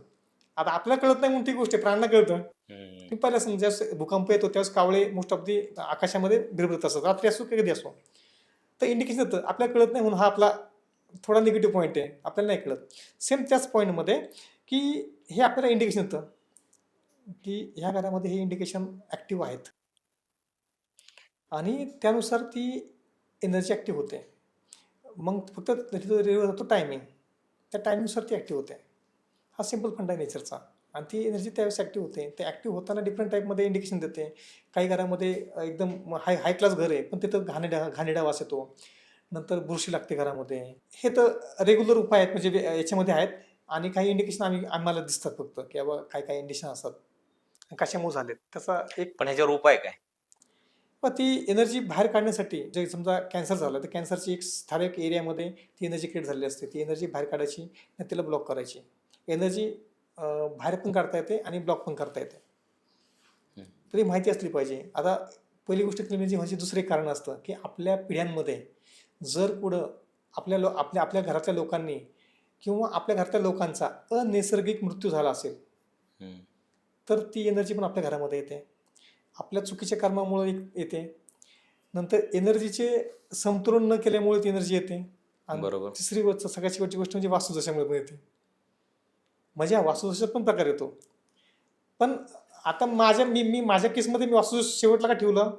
आता आपल्याला कळत नाही म्हणून ती गोष्ट आहे, प्राण्यांना कळतं. हम्म, मी पहिला समजा भूकंप येतो त्यावेळेस कावळे मोस्ट ऑफ दी आकाशामध्ये बिरबरत असतात, रात्री असो की कधी असो. तर इंडिकेशन देतं. आपल्याला कळत नाही म्हणून हा आपला थोडा निगेटिव्ह पॉईंट आहे, आपल्याला नाही कळत. सेम त्याच पॉईंटमध्ये की हे आपल्याला इंडिकेशन देतं की ह्या घरामध्ये हे इंडिकेशन ॲक्टिव्ह आहेत आणि त्यानुसार ती एनर्जी ॲक्टिव्ह होते. मग फक्त रेडिओ जातो टायमिंग, त्या टायमिंगनुसार ती ॲक्टिव्ह होते. हा सिंपल फंडा आहे नेचरचा आणि ती एनर्जी त्यावेळेस ॲक्टिव्ह होते. ते ॲक्टिव्ह होताना डिफरंट टाईपमध्ये इंडिकेशन देते. काही घरामध्ये एकदम हाय क्लास घर आहे पण तिथं घाणेरडा वास येतो. नंतर बुरशी लागते घरामध्ये. हे तर रेग्युलर उपाय आहेत, म्हणजे याच्यामध्ये आहेत आणि काही इंडिकेशन आम्हाला दिसतात फक्त, की बाबा काय काय इंडिकेशन असतात, कशामुळे झालेत. त्याचा एक पण ह्याच्यावर उपाय काय? मग ती एनर्जी बाहेर काढण्यासाठी, जे समजा कॅन्सर झालं तर कॅन्सरची एक ठराविक एरियामध्ये ती एनर्जी क्रिएट झालेली असते. ती एनर्जी बाहेर काढायची आणि तिला ब्लॉक करायची. एनर्जी बाहेर पण काढता येते आणि ब्लॉक पण करता येते. हम्म, तरी माहिती असली पाहिजे. आता पहिली गोष्ट एनर्जी म्हणजे दुसरं एक कारण असतं, की आपल्या पिढ्यांमध्ये जर पुढं आपल्या घरातल्या लोकांनी किंवा आपल्या घरातल्या लोकांचा अनैसर्गिक मृत्यू झाला असेल, हम्म, तर ती एनर्जी पण आपल्या घरामध्ये येते. आपल्या चुकीच्या कर्मामुळे येते. नंतर एनर्जीचे समतोलन न केल्यामुळे ती एनर्जी येते. आणि बरोबर. तिसरी गोष्ट, सगळ्यात शेवटची गोष्ट म्हणजे वास्तुदोषामुळे पण येते. म्हणजे हा वास्तुदोषात पण प्रकार येतो. पण आता मी माझ्या केसमध्ये मी वास्तुदोष शेवटला का ठेवलं?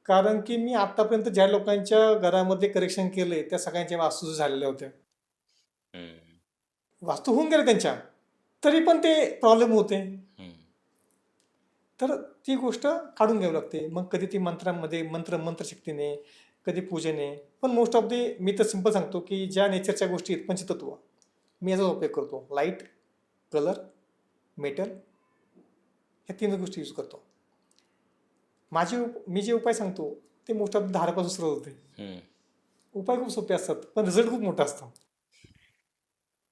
कारण की मी आतापर्यंत ज्या लोकांच्या घरामध्ये करेक्शन केलंय त्या सगळ्यांच्या वास्तुदोष झालेल्या होत्या. हम्म, वास्तू होऊन गेल्या त्यांच्या, तरी पण ते प्रॉब्लेम होते. हम्म, तर ती गोष्ट काढून घ्यावी लागते. मग कधी ती मंत्रांमध्ये मंत्रशक्तीने, कधी पूजेने. पण मोस्ट ऑफ दी मी तर सिंपल सांगतो, की ज्या नेचरच्या गोष्टी आहेत पंचतत्व, मी याचा उपयोग करतो. लाईट, कलर, मेटल, ह्या 3 गोष्टी यूज करतो. मी जे उपाय सांगतो ते मोस्ट ऑफ धारापासून सुरुवात होते. हम्म, उपाय खूप सोपे असतात पण रिझल्ट खूप मोठा असतो.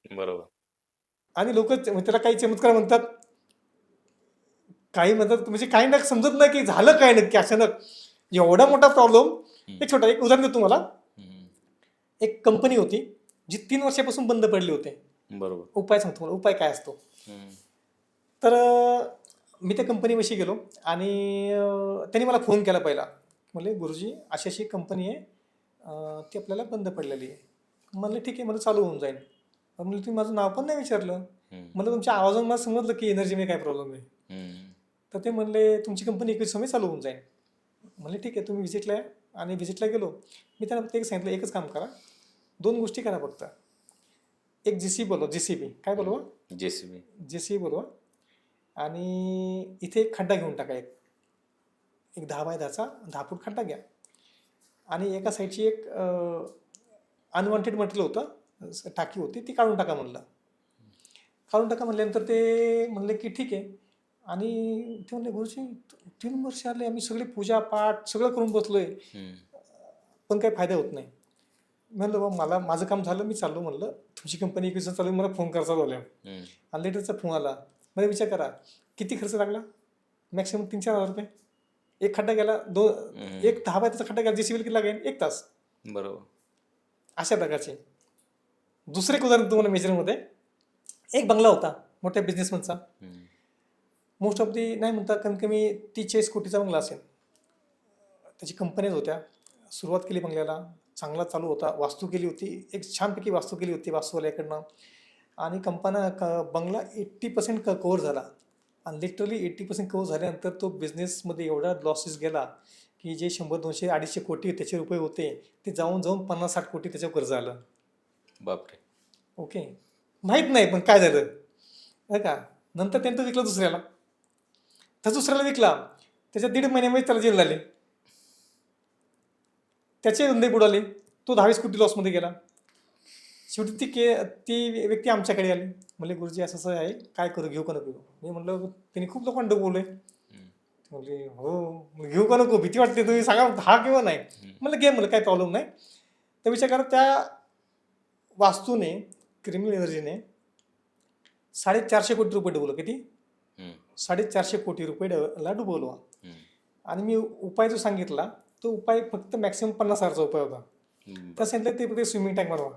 बरोबर. आणि लोक त्याला काही चमत्कार म्हणतात, काही म्हणतात, म्हणजे काही ना समजत नाही की झालं काय नक्की अचानक एवढा मोठा प्रॉब्लेम. एक छोटा एक उदाहरण देतो तुम्हाला. हम्म, एक कंपनी होती जी 3 वर्षापासून बंद पडली होते. बरोबर. उपाय सांगतो मला, उपाय काय असतो. हम्म, तर मी त्या कंपनीविषयी गेलो आणि त्यांनी मला फोन केला पहिला. म्हणले गुरुजी अशी अशी कंपनी आहे, ती आपल्याला बंद पडलेली आहे. म्हणलं ठीक आहे, मला चालू होऊन जाईल. म्हणलं तुम्ही माझं नाव पण नाही विचारलं. हम्म, म्हणलं तुमच्या आवाजावरून मला समजलं की एनर्जीमध्ये काय प्रॉब्लेम आहे. हम्म, तर ते म्हणले तुमची कंपनी 21 समय चालू होऊन जाईल. म्हणले ठीक आहे, तुम्ही व्हिजिटला या. आणि व्हिजिटला गेलो. मी त्यांना फक्त एक सांगितलं, एकच काम करा, 2 गोष्टी करा फक्त. एक JCB बोलवा, JCB काय बोलवा, JCB. JCB बोलवा आणि इथे एक खड्डा घेऊन टाका, एक 10 बाय 10चा 10 फूट खड्डा घ्या आणि एका साईडची एक अनवॉन्टेड मटेरियल होतं, टाकी होती, ती काढून टाका म्हणलं. काढून टाका म्हणल्यानंतर ते म्हणले की ठीक आहे. आणि ते म्हणले गुरुजी 3 वर्ष आले आम्ही सगळे पूजापाठ सगळं करून बसलोय, हम्म, पण काही फायदा होत नाही. म्हणलं बाबा माझं काम झालं, मी चाललो. म्हणलं तुमची कंपनी 21 चालू आहे, मला फोन करायचा झाला. हम्म, आणि लेटरचा फोन आला. मला विचार करा किती खर्च लागला, मॅक्सिमम 3-4 हजार रुपये. एक खड्डा गेला, एक 10 बाय 10चा खड्डा गेला, JCB किती लागेल, 1 तास. बरोबर. अशा प्रकारचे. दुसरे एक उदाहरण तुम्हाला मेजरमध्ये, एक बंगला होता मोठ्या बिझनेसमनचा. हम्म, मोस्ट ऑफ दी नाही म्हणता कमी कमी 30-40 कोटीचा बंगला असेल. त्याची कंपनीज होत्या. सुरुवात केली बंगल्याला, चांगला चालू होता. वास्तू केली होती, एक छानपैकी वास्तू केली होती वास्तूवाल्याकडनं. आणि बंगला 80% कव्हर झाला. आणि लिटरली 80% कव्हर झाल्यानंतर तो बिझनेसमध्ये एवढा लॉसेस गेला की जे 100, 200, 250 कोटी त्याचे रुपये होते ते जाऊन 50-60 कोटी त्याच्यावर कर्ज आलं. बापरे. ओके, माहीत नाही पण काय झालं बरं का. नंतर त्यानं तो विकला दुसऱ्याला, तर दुसऱ्याला विकला, त्याच्या 1.5 महिन्यामध्ये त्याला जेल झाले, त्याचे धंदे बुडाले, तो 10-20 कोटी लॉसमध्ये गेला. शेवटी ती व्यक्ती आमच्याकडे आली, म्हणले गुरुजी असं असं आहे, काय करू, घेऊ का नको घेऊ? मी म्हणलं त्यांनी खूप लोकांना डुबवलंय. म्हणले हो, मग घेऊ का नको, भीती वाटते, तुम्ही सांगा हा किंवा नाही. म्हणलं घे, म्हणलं काय प्रॉब्लेम नाही. तर विचार करा, त्या वास्तूने, क्रिमिनल एनर्जीने 450 कोटी रुपये डुबवलं. किती? 450 कोटी रुपये ला डुबवलं. आणि मी उपाय जो सांगितला तो उपाय फक्त मॅक्सिमम 50,000चा उपाय होता. तर सांगितलं ते फक्त स्विमिंग टँक बनवा.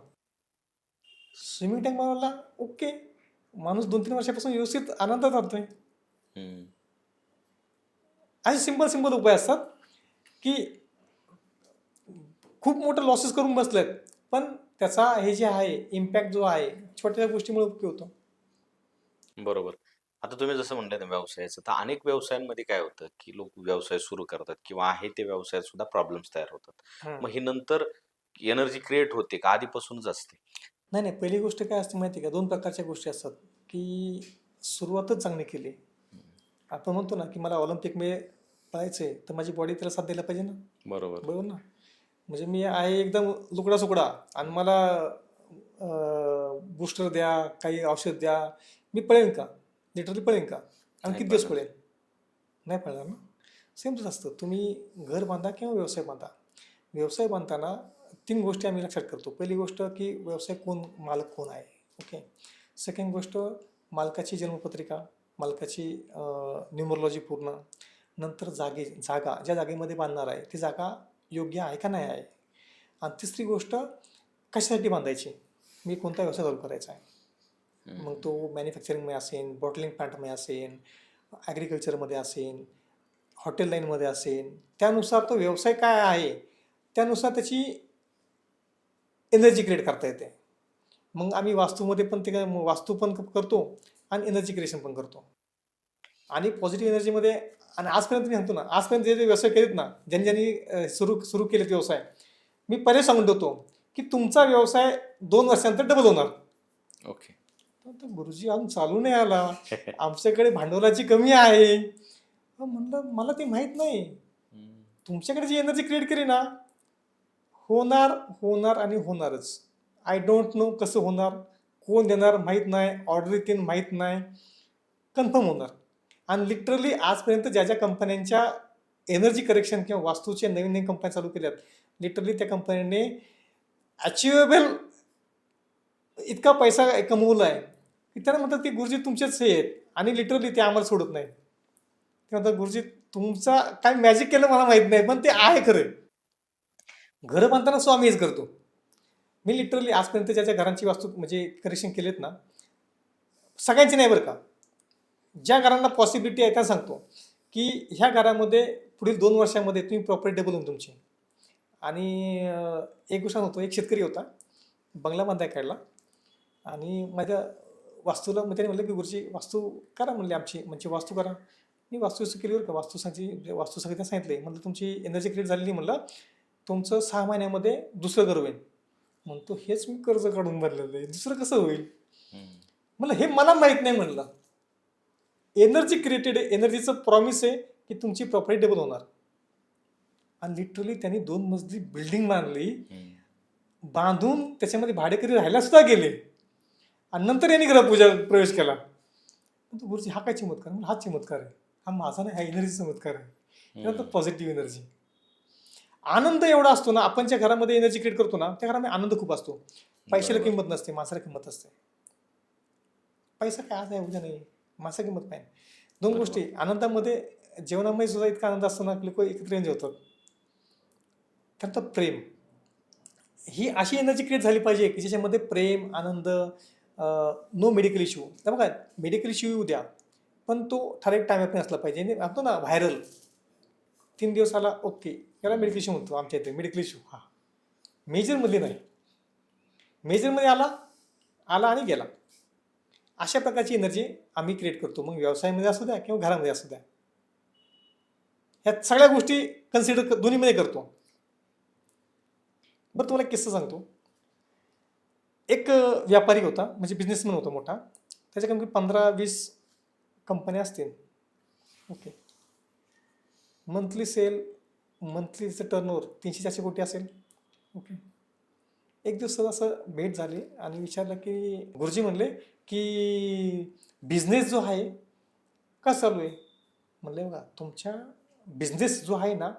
स्विमिंग टँक बनवला, ओके, माणूस 2-3 वर्षापासून व्यवस्थित आनंदात राहतोय. असे सिंपल उपाय असतात की खूप मोठे लॉसेस करून बसलेत, पण त्याचा हे जे आहे इम्पॅक्ट जो आहे छोट्या गोष्टीमुळे उपयोग होतो. बरोबर. आता तुम्ही जसं म्हणताय ना व्यवसायाचं, तर अनेक व्यवसायांमध्ये काय होतं की लोक व्यवसाय सुरू करतात किंवा आहे ते व्यवसायात सुद्धा प्रॉब्लेम्स तयार होतात. मग ही नंतर एनर्जी क्रिएट होते का आधीपासूनच असते? नाही, पहिली गोष्ट काय असते माहिती आहे का, 2 प्रकारच्या गोष्टी असतात की सुरुवातच चांगली केली. आपण म्हणतो ना की मला ऑलिम्पिकमध्ये पळायचं आहे, तर माझी बॉडी त्याला साथ द्यायला पाहिजे ना. बरोबर. ना, म्हणजे मी आहे एकदम लुकडा सुकडा आणि मला बूस्टर द्या, काही औषध द्या, मी पळेन का? लिटरली पळेन का? आणि किती दिवस पळेन? नाही पळणार ना. सेमच असतं, तुम्ही घर बांधा किंवा व्यवसाय बांधा. व्यवसाय बांधताना 3 गोष्टी आम्ही लक्षात करतो. पहिली गोष्ट की व्यवसाय मालक कोण आहे, ओके. सेकंड गोष्ट, मालकाची जन्मपत्रिका, मालकाची न्यूमरोलॉजी पूर्ण. नंतर जागा ज्या जागेमध्ये बांधणार आहे ती जागा योग्य आहे का नाही आहे. आणि तिसरी गोष्ट, कशासाठी बांधायची, मी कोणता व्यवसाय चालू करायचा आहे. मग तो मॅन्युफॅक्चरिंगमध्ये असेल, बॉटलिंग प्लांटमध्ये असेल, ॲग्रिकल्चरमध्ये असेल, हॉटेल लाईनमध्ये असेल, त्यानुसार तो व्यवसाय काय आहे त्यानुसार त्याची एनर्जी क्रिएट करता येते. मग आम्ही वास्तूमध्ये पण ते वास्तू पण करतो आणि एनर्जी क्रिएशन पण करतो. आणि पॉझिटिव्ह एनर्जीमध्ये, आणि आजपर्यंत मी म्हणतो ना, आजपर्यंत जे व्यवसाय केलेत ना, ज्यांनी सुरू केलेत व्यवसाय, मी पहिले सांगून ठेवतो की तुमचा व्यवसाय 2 वर्षानंतर डबल होणार. ओके. तर गुरुजी अजून चालू नाही आला, आमच्याकडे भांडवलाची कमी आहे. म्हणलं मला ते माहीत नाही. तुमच्याकडे जी एनर्जी क्रिएट केली ना, होणार आणि होणारच. आय डोंट नो कसं होणार, कोण देणार माहीत नाही, ऑर्डर येतील माहीत नाही, कन्फर्म होणार. आणि लिटरली आजपर्यंत ज्या कंपन्यांच्या एनर्जी करेक्शन किंवा वास्तूच्या नवीन कंपन्या चालू केल्यात, लिटरली त्या कंपनीने अचिवेबल इतका पैसा कमवला आहे की त्यांना म्हणतात की गुरुजी तुमचेच हे आहेत, आणि लिटरली ते आम्हाला सोडत नाही. ते म्हणतात गुरुजी तुमचा काय मॅजिक केलं मला माहीत नाही, पण ते आहे खरं. घरं बांधताना सो आम्ही हेच करतो. मी लिटरली आजपर्यंत ज्या घरांची वास्तू म्हणजे करेक्शन केलेत ना, सगळ्यांची नाही बरं का, ज्या घरांना पॉसिबिलिटी आहे त्या सांगतो की ह्या घरामध्ये पुढील 2 वर्षामध्ये तुम्ही प्रॉपर्टी डबल होऊन तुमची. आणि एक गोष्ट होतो, एक शेतकरी होता, बंगला बांधाय काढला, आणि माझ्या वास्तूला त्याने म्हटलं की गुरुजी वास्तू करा, म्हणले आमची म्हणजे वास्तू करा. मी वास्तू केली बरं का, वास्तू सगळं सांगितले. म्हणलं तुमची एनर्जी क्रिएट झालेली, म्हणलं तुमचं 6 महिन्यामध्ये दुसरं घर होईल. म्हणतो हेच मी कर्ज काढून भरलेलं आहे, दुसरं कसं होईल. म्हणलं हे मला माहीत नाही. म्हणलं एनर्जी क्रिएटेड आहे, एनर्जीचं प्रॉमिस आहे की तुमची प्रॉपर्टी डबल होणार. आणि लिटरली त्यांनी 2 मजली बिल्डिंग बांधली, बांधून त्याच्यामध्ये भाडेकरी राहायला सुद्धा गेले, आणि नंतर यांनी प्रवेश केला. गुरुजी हा काय चमत्कार? हा चमत्कार आहे, हा माझा नाही, हा एनर्जी चमत्कार आहे. त्यानंतर पॉझिटिव्ह एनर्जी. आनंद एवढा असतो ना, आपण ज्या घरामध्ये एनर्जी क्रिएट करतो ना, त्या घरामध्ये आनंद खूप असतो. पैशाला किंमत नसते, माणसाला किंमत असते. पैसा काय आज आहे उद्या नाही, माणसा किंमत नाही. 2 गोष्टी आनंदामध्ये, जेवणामध्ये सुद्धा इतका आनंद असतो ना, लोक एकत्र येऊन जेवतात. त्यानंतर प्रेम, ही अशी एनर्जी क्रिएट झाली पाहिजे की ज्याच्यामध्ये प्रेम, आनंद, नो मेडिकल इश्यू. तर बघा, मेडिकल इश्यू येऊ द्या, पण तो ठराविक टायमात असला पाहिजे. म्हणतो ना व्हायरल, 3 दिवस आला, ओके, याला मेडिकल इश्यू म्हणतो आमच्या इथे. मेडिकल इश्यू हा मेजरमधली नाही, मेजरमध्ये आला आणि गेला. अशा प्रकारची एनर्जी आम्ही क्रिएट करतो. मग व्यवसायामध्ये असू द्या किंवा घरामध्ये असू द्या, ह्या सगळ्या गोष्टी कन्सिडर दोन्हीमध्ये करतो. बरं तुम्हाला किस्सा सांगतो. एक व्यापारी होता, म्हणजे बिझनेसमॅन होता मोठा. त्याच्या कमी 15-20 कंपन्या असतील, ओके, मंथलीचं टर्नओव्हर 300-400 कोटी असेल, ओके. एक दिवस असं भेट झाली आणि विचारलं की गुरुजी म्हणले की बिझनेस जो आहे का चालू आहे. म्हणले बघा तुमच्या बिझनेस जो आहे ना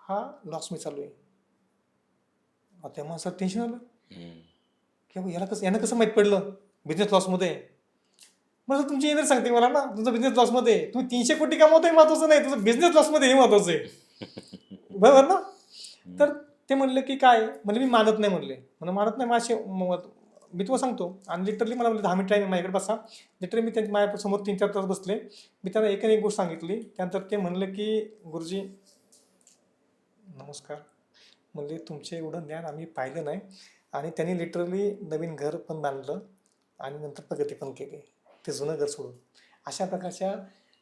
हा लॉस मी चालू आहे. तेव्हा सर टेन्शन आलं की याला यानं कसं माहीत पडलं बिझनेस लॉसमध्ये. मग तुमची एनर्जी सांगते मला ना तुमचा बिझनेस लॉसमध्ये आहे. तुम्ही 300 कोटी कमावतोय महत्वाचं नाही, तुझं बिझनेस लॉसमध्ये हे महत्वाचं आहे. बरोबर ना. तर ते म्हणले की काय म्हणजे मी मानत नाही म्हणले. मानत नाही माझे मी तुम्हाला सांगतो. आणि लिटरली मला म्हणलं 10 मिनिट आहे माझ्याकडे बसा. लिटरली मी त्यांच्या माझ्यासमोर 3-4 तास बसले. मी त्यांना एक गोष्ट सांगितली. त्यानंतर ते म्हणले की गुरुजी नमस्कार, म्हणले तुमचे एवढं ज्ञान आम्ही पाहिलं नाही. आणि त्यांनी लिटरली नवीन घर पण बांधलं आणि नंतर प्रगती पण केली ते जुनं घर सोडून. अशा प्रकारच्या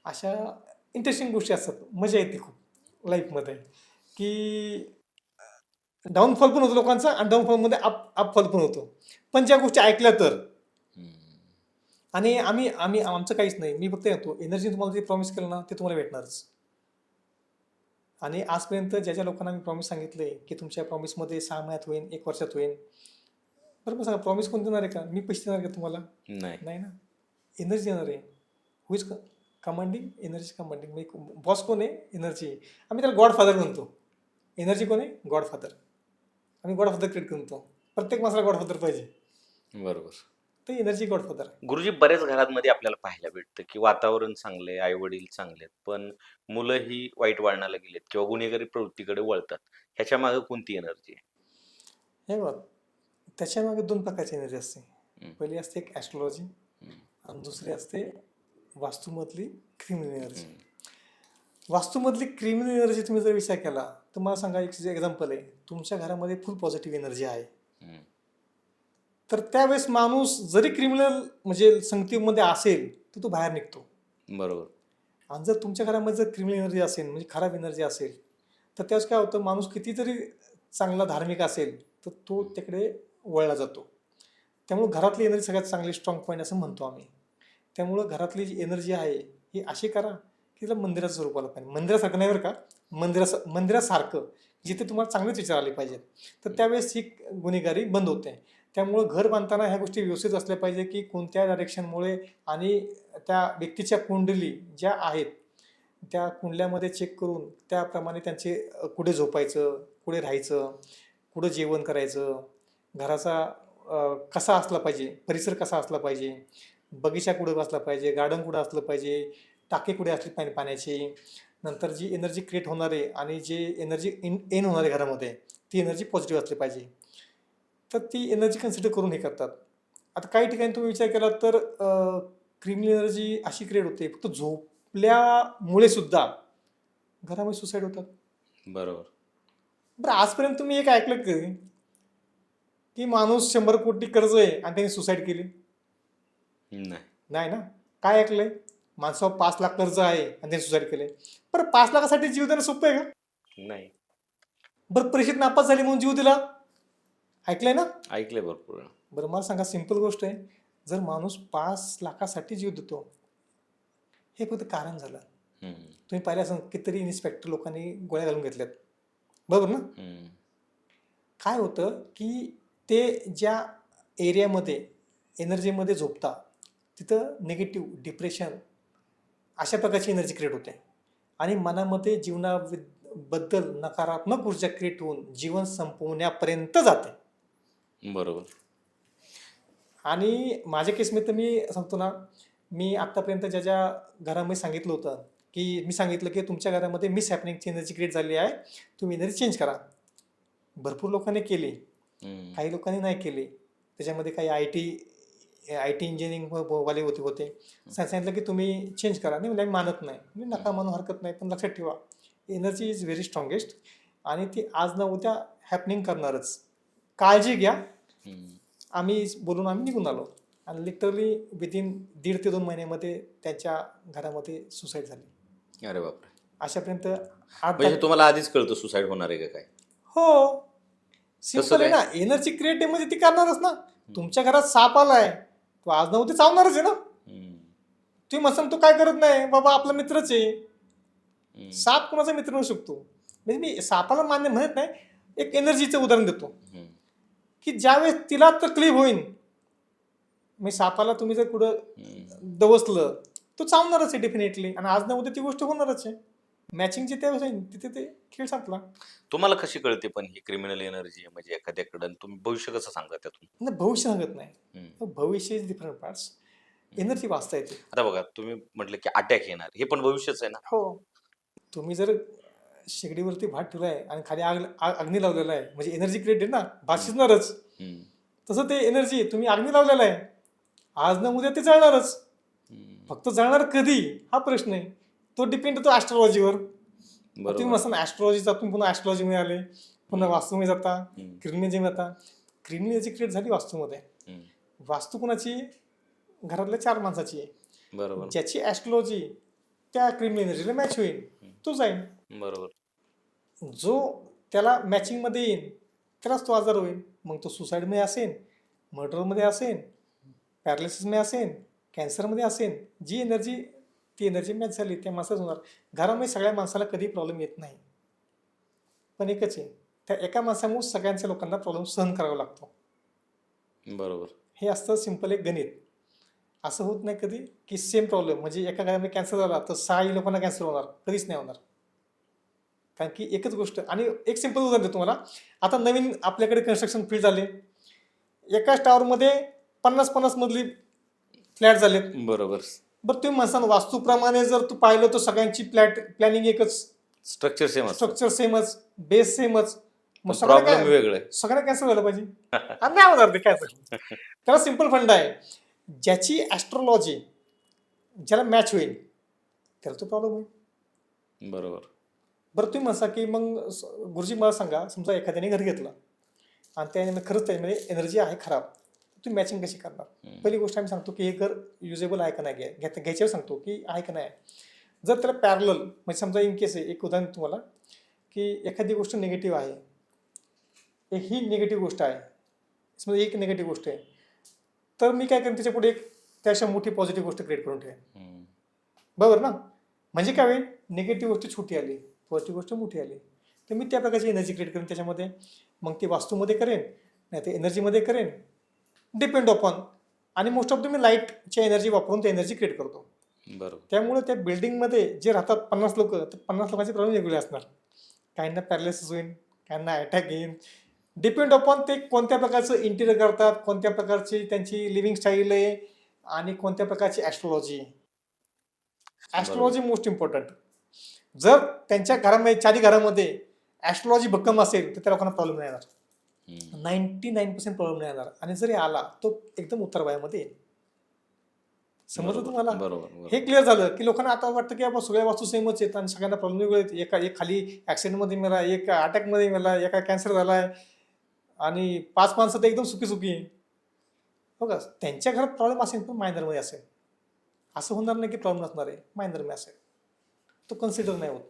अशा इंटरेस्टिंग गोष्टी असतात. मजा येते खूप लाईफमध्ये की डाऊनफॉल पण होतो लोकांचा आणि डाऊनफॉलमध्ये अपफॉल पण होतो. पण ज्या गोष्टी ऐकल्या तर. आणि आमचं काहीच नाही. मी फक्त येतो एनर्जी तुम्हाला जे प्रॉमिस केलं ना ते तुम्हाला भेटणारच. आणि आजपर्यंत ज्या लोकांना मी प्रॉमिस सांगितले की तुमच्या प्रॉमिसमध्ये 6 महिन्यात होईल, 1 वर्षात होईल, बरोबर सांगा प्रॉमिस कोण देणार आहे का? मी पैसे देणार का तुम्हाला? नाही ना. एनर्जी येणार आहे. Who is commanding? Energy commanding. मी बॉस कोण आहे? एनर्जी. आम्ही त्याला गॉडफादर म्हणतो. एनर्जी कोण आहे? गॉडफादर. आम्ही गॉडफादर क्रिएट करतो. प्रत्येक माणसाला गॉडफादर पाहिजे. बरोबर. तर एनर्जी गॉडफादर. गुरुजी बऱ्याच घरांमध्ये आपल्याला पाहायला भेटतं की वातावरण चांगले, आई वडील चांगले, पण मुलं ही वाईट वळणाला गेलेत किंवा गुन्हेगारी प्रवृत्तीकडे वळतात. ह्याच्या मागे कोणती एनर्जी आहे? हे बघ त्याच्यामागे 2 प्रकारची एनर्जी असते. पहिली असते एक ॲस्ट्रोलॉजी आणि दुसरी असते वास्तूमधली क्रिमिनल एनर्जी. वास्तूमधली क्रिमिनल एनर्जी तुम्ही जर विचार केला तर मला सांगा एक एक्झाम्पल आहे. तुमच्या घरामध्ये फुल पॉझिटिव्ह एनर्जी आहे तर त्यावेळेस माणूस जरी क्रिमिनल म्हणजे संगतीमध्ये असेल तर तो बाहेर निघतो. बरोबर. आणि जर तुमच्या घरामध्ये जर क्रिमिनल एनर्जी असेल म्हणजे खराब एनर्जी असेल तर त्यावेळेस काय होतं माणूस किती जरी चांगला धार्मिक असेल तर तो तिकडे वळला जातो. त्यामुळे घरातली एनर्जी सगळ्यात चांगली स्ट्रॉंग पॉईंट असं म्हणतो आम्ही. त्यामुळं घरातली जी एनर्जी आहे ही अशी करा की तिला मंदिराचं स्वरूप आलं पाहिजे. मंदिरासारखं नाही बरं का, मंदिरासारखं जिथे तुम्हाला चांगलेच विचार आले पाहिजेत. तर त्यावेळेस ही गुन्हेगारी बंद होते. त्यामुळं घर बांधताना ह्या गोष्टी व्यवस्थित असल्या पाहिजे की कोणत्या डायरेक्शनमुळे आणि त्या व्यक्तीच्या कुंडली ज्या आहेत त्या कुंडल्यामध्ये चेक करून त्याप्रमाणे त्यांचे कुठे झोपायचं, कुठे राहायचं, कुठं जेवण करायचं, घराचा कसा असला पाहिजे, परिसर कसा असला पाहिजे, बगीचा कुठं असला पाहिजे, गार्डन कुठं असलं पाहिजे, टाके कुठे असले पाहिजे पाण्याची. नंतर जी एनर्जी क्रिएट होणार आहे आणि जे एनर्जी इन होणार आहे घरामध्ये ती एनर्जी पॉझिटिव्ह असली पाहिजे. तर ती एनर्जी कन्सिडर करून हे करतात. आता काही ठिकाणी तुम्ही विचार केला तर क्रिमिनल एनर्जी अशी क्रिएट होते फक्त झोपल्यामुळे सुद्धा घरामध्ये सुसाईड होतात. बरोबर. बरं आजपर्यंत तुम्ही एक ऐकलं की माणूस 100 कोटी कर्ज आहे आणि त्यांनी सुसाईड केली? नाही ना. काय ऐकलंय? माणसावर 5 लाख कर्ज आहे आणि त्यांनी सुसाईड केले. बरं 5 लाखासाठी जीव देणं सोपं आहे का? नाही. बरं परीक्षेत नापास झाली म्हणून जीव दिला? ऐकलंय ना? ऐकलंय भरपूर. बरं मला सांगा सिंपल गोष्ट आहे. जर माणूस 5 लाखासाठी जीव देतो हे फक्त कारण झालं. तुम्ही पाहिलं असं कितीतरी इन्स्पेक्टर लोकांनी गोळ्या घालून घेतल्यात, बरोबर ना? काय होतं की ते ज्या एरियामध्ये एनर्जीमध्ये झोपता तिथं निगेटिव्ह डिप्रेशन अशा प्रकारची एनर्जी क्रिएट होते आणि मनामध्ये जीवनाबद्दल नकारात्मक ऊर्जा क्रिएट होऊन जीवन संपवण्यापर्यंत जाते. बरोबर. आणि माझ्या केसमध्ये तर मी सांगतो ना, मी आत्तापर्यंत ज्या घरामध्ये सांगितलं होतं की मी सांगितलं की तुमच्या घरामध्ये मिस हॅपनिंगची एनर्जी क्रिएट झाली आहे, तुम्ही एनर्जी चेंज करा. भरपूर लोकांनी केली, काही लोकांनी नाही केली. त्याच्यामध्ये काही आय टी इंजिनिअरिंग वाले होते सांगितलं की तुम्ही चेंज करा. नाही म्हणजे मानत नाही. मी नका मानू हरकत नाही, पण लक्षात ठेवा एनर्जी इज व्हेरी स्ट्रॉंगेस्ट आणि ती आज ना उद्या हॅपनिंग करणारच. काळजी घ्या. आम्ही निघून आलो आणि लिटरली विदिन 1.5 ते 2 महिन्यामध्ये त्यांच्या घरामध्ये सुसाईड झाली. अरे बापरे. अशापर्यंत म्हणजे तुम्हाला आधीच कळतं सुसाईड होणार आहे का काय? हो सिंपल आहे ना. एनर्जी क्रिएट आहे म्हणजे ती करणारच ना. तुमच्या घरात साप आलाय तो आज ना उद्या चावणारच आहे ना. तुम्ही म्हणसान तो काय करत नाही बाबा, आपला मित्रच आहे. हम्म. साप कोणाचा मित्र होऊ शकतो. म्हणजे मी सापाला मान्य म्हणत नाही, एक एनर्जीचं उदाहरण देतो हम्म. की ज्यावेळेस तिला तकलीफ होईल, मी सापाला तुम्ही जर कुठं हम्म. दवसलं तो चावणारच आहे डेफिनेटली, आणि आज ना उद्या ती गोष्ट होणारच आहे. मॅचिंगची त्यावेळेस होईल, तिथे ते खेळ संपला. तुम्हाला कशी कळते पण ही क्रिमिनल एनर्जी म्हणजे एखाद्याकडं, आणि तुम्ही भविष्य कसं सांगा त्यातून? नाही, भविष्य सांगत नाही. हम्म. भविष्य इज डिफरंट पार्ट्स. एनर्जी वाचता येते. आता बघा, तुम्ही म्हटलं की अटॅक येणार, हे पण भविष्यच आहे ना. हो, तुम्ही जर शेगडीवरती भात ठेवलाय आणि खाली अग्नी लावलेला आहे, म्हणजे एनर्जी क्रिएट आहे ना, भात शिजणारच. हम्म. तसं ते एनर्जी तुम्ही अग्नी लावलेला आहे, आज ना उद्या ते जळणारच. हम्म. फक्त जळणार कधी हा प्रश्न आहे. तो डिपेंड होतो ॲस्ट्रॉलॉजीवर. तुम्ही बरोबर. मस्त ॲस्ट्रॉलॉजीचा तुम्ही पुन्हा ॲस्ट्रॉलॉजी मिळाले, पुन्हा वास्तूमध्ये जाता, हम्म. क्रिमिनल जाता. क्रिमिनलची क्रिएट झाली वास्तूमध्ये. हम्म. वास्तू कोणाची? घरातल्या 4 माणसाची आहे. बरोबर. ज्याची ॲस्ट्रॉलॉजी त्या क्रिमिनल एनर्जीला मॅच होईल तो जाईल. बरोबर. जो त्याला मॅचिंगमध्ये येईल त्यालाच तो आजार होईल. मग तो सुसाईडमध्ये असेल, मर्डरमध्ये असेल, पॅरालिसिसमध्ये असेल, कॅन्सरमध्ये असेल, जी एनर्जी ती एनर्जी मॅच झाली त्या माणसाच होणार. घरामध्ये सगळ्या माणसाला कधी प्रॉब्लेम येत नाही, पण एकच आहे, त्या एका माणसामुळे सगळ्यांच्या लोकांना प्रॉब्लेम सहन करावा लागतो. बरोबर. हे असतं सिंपल एक गणित. असं होत नाही कधी की सेम प्रॉब्लेम, म्हणजे एका घरामध्ये कॅन्सर झाला तर 6 लोकांना कॅन्सर होणार, कधीच नाही होणार. कारण की एकच गोष्ट. आणि एक सिंपल उदाहरण देतो तुम्हाला. आता नवीन आपल्याकडे कन्स्ट्रक्शन फील्ड झाले, एकाच टावरमध्ये 50-50 मजली फ्लॅट झालेत. बरोबर. बरं तुम्ही म्हणसान वास्तूप्रमाणे जर तू पाहिलं तर सगळ्यांची प्लॅनिंग एकच, स्ट्रक्चर सेम असतं. स्ट्रक्चर सेमच, बेस सेमच, मग प्रॉब्लेम वेगळं आहे. सगळ्यांना कॅन्सर झालं पाहिजे. आणि नाही होणार ते कॅन्सर. त्याला सिंपल फंड आहे, ज्याची ॲस्ट्रॉलॉजी ज्याला मॅच होईल त्याला तो प्रॉब्लेम होईल. बरोबर. बरं तुम्ही म्हणसा की मग गुरुजी मला सांगा, समजा एखाद्याने घर घेतलं आणि त्याने खरंच त्यामध्ये एनर्जी आहे खराब, तुम्ही मॅचिंग कशी करणार? पहिली गोष्ट आम्ही सांगतो की हे घर युजेबल आहे का नाही, घ्यायच्यावर सांगतो की आहे का नाही. जर त्याला पॅरलल, म्हणजे समजा इन केस आहे, एक उदाहरण तुम्हाला की एखादी गोष्ट निगेटिव्ह आहे, ही निगेटिव्ह गोष्ट आहे, समजा एक निगेटिव्ह गोष्ट आहे, तर मी काय करेन त्याच्या पुढे एक त्यापेक्षा मोठी पॉझिटिव्ह गोष्ट क्रिएट करून ठेवेन. बरोबर ना? म्हणजे काय होईल, निगेटिव्ह गोष्ट छोटी आली, पॉझिटिव्ह गोष्ट मोठी आली, तर मी त्या प्रकारची एनर्जी क्रिएट करेन त्याच्यामध्ये. मग ती वास्तूमध्ये करेन, नाही ते एनर्जीमध्ये करेन, डिपेंड ऑपॉन. आणि मोस्ट ऑफ मी लाईटच्या एनर्जी वापरून ते एनर्जी क्रिएट करतो. बरोबर. त्यामुळे त्या बिल्डिंगमध्ये जे राहतात 50 लोक, तर 50 लोकांचे प्रॉब्लेम वेगळे असणार. काहींना पॅरालिसिस होईल, काहींना अटॅक येईल, डिपेंड अपॉन ते कोणत्या प्रकारचं इंटिरियर करतात, कोणत्या प्रकारची त्यांची लिव्हिंग स्टाईल आहे आणि कोणत्या प्रकारची ॲस्ट्रॉलॉजी आहे. Astrology most important. जर त्यांच्या घरामध्ये 4 घरामध्ये ॲस्ट्रॉलॉजी भक्कम असेल तर त्या लोकांना प्रॉब्लेम नाही येणार. 99% प्रॉब्लेम नाही येणार. आणि जरी आला तो एकदम उत्तरवायामध्ये येईल. समजलं तुम्हाला? बरोबर. हे क्लिअर झालं की लोकांना आता वाटतं की आपण सगळ्या वास्तू सेमच आहेत आणि सगळ्यांना प्रॉब्लेम वेगळे आहेत. एक खाली ॲक्सिडेंटमध्ये मेला, एक अटॅकमध्ये मेला, एका कॅन्सर झालाय आणि 5 माणसं तर एकदम सुखी आहे. बघा, त्यांच्या घरात प्रॉब्लेम असेल पण मायनरमध्ये असेल. असं होणार नाही की प्रॉब्लेम असणार आहे, मायनरमध्ये असेल, तो कन्सिडर नाही होत.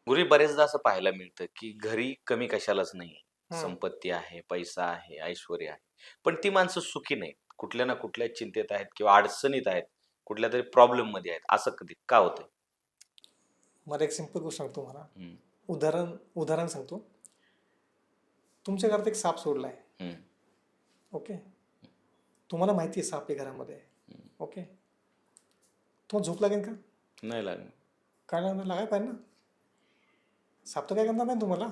गुरुजी, बरेचदा असं पाहायला मिळतं की घरी कमी कशालाच नाही, संपत्ती आहे, पैसा आहे, ऐश्वर्य आहे, पण ती माणसं सुखी नाहीत, कुठल्या ना कुठल्या चिंतेत आहेत किंवा अडचणीत आहेत, कुठल्या तरी प्रॉब्लेम मध्ये आहेत. असं कधी का होतंय? मला एक सिंपल गोष्ट सांगतो तुम्हाला, उदाहरण सांगतो. तुमच्या घरात एक साप सोडलाय, ओके, तुम्हाला माहिती आहे साप आहे घरामध्ये, ओके, तुम्हाला झोप लागेल का? नाही लागणार. काय लागणार? लागायला पाहिजे ना. साप तर काय करणार नाही तुम्हाला,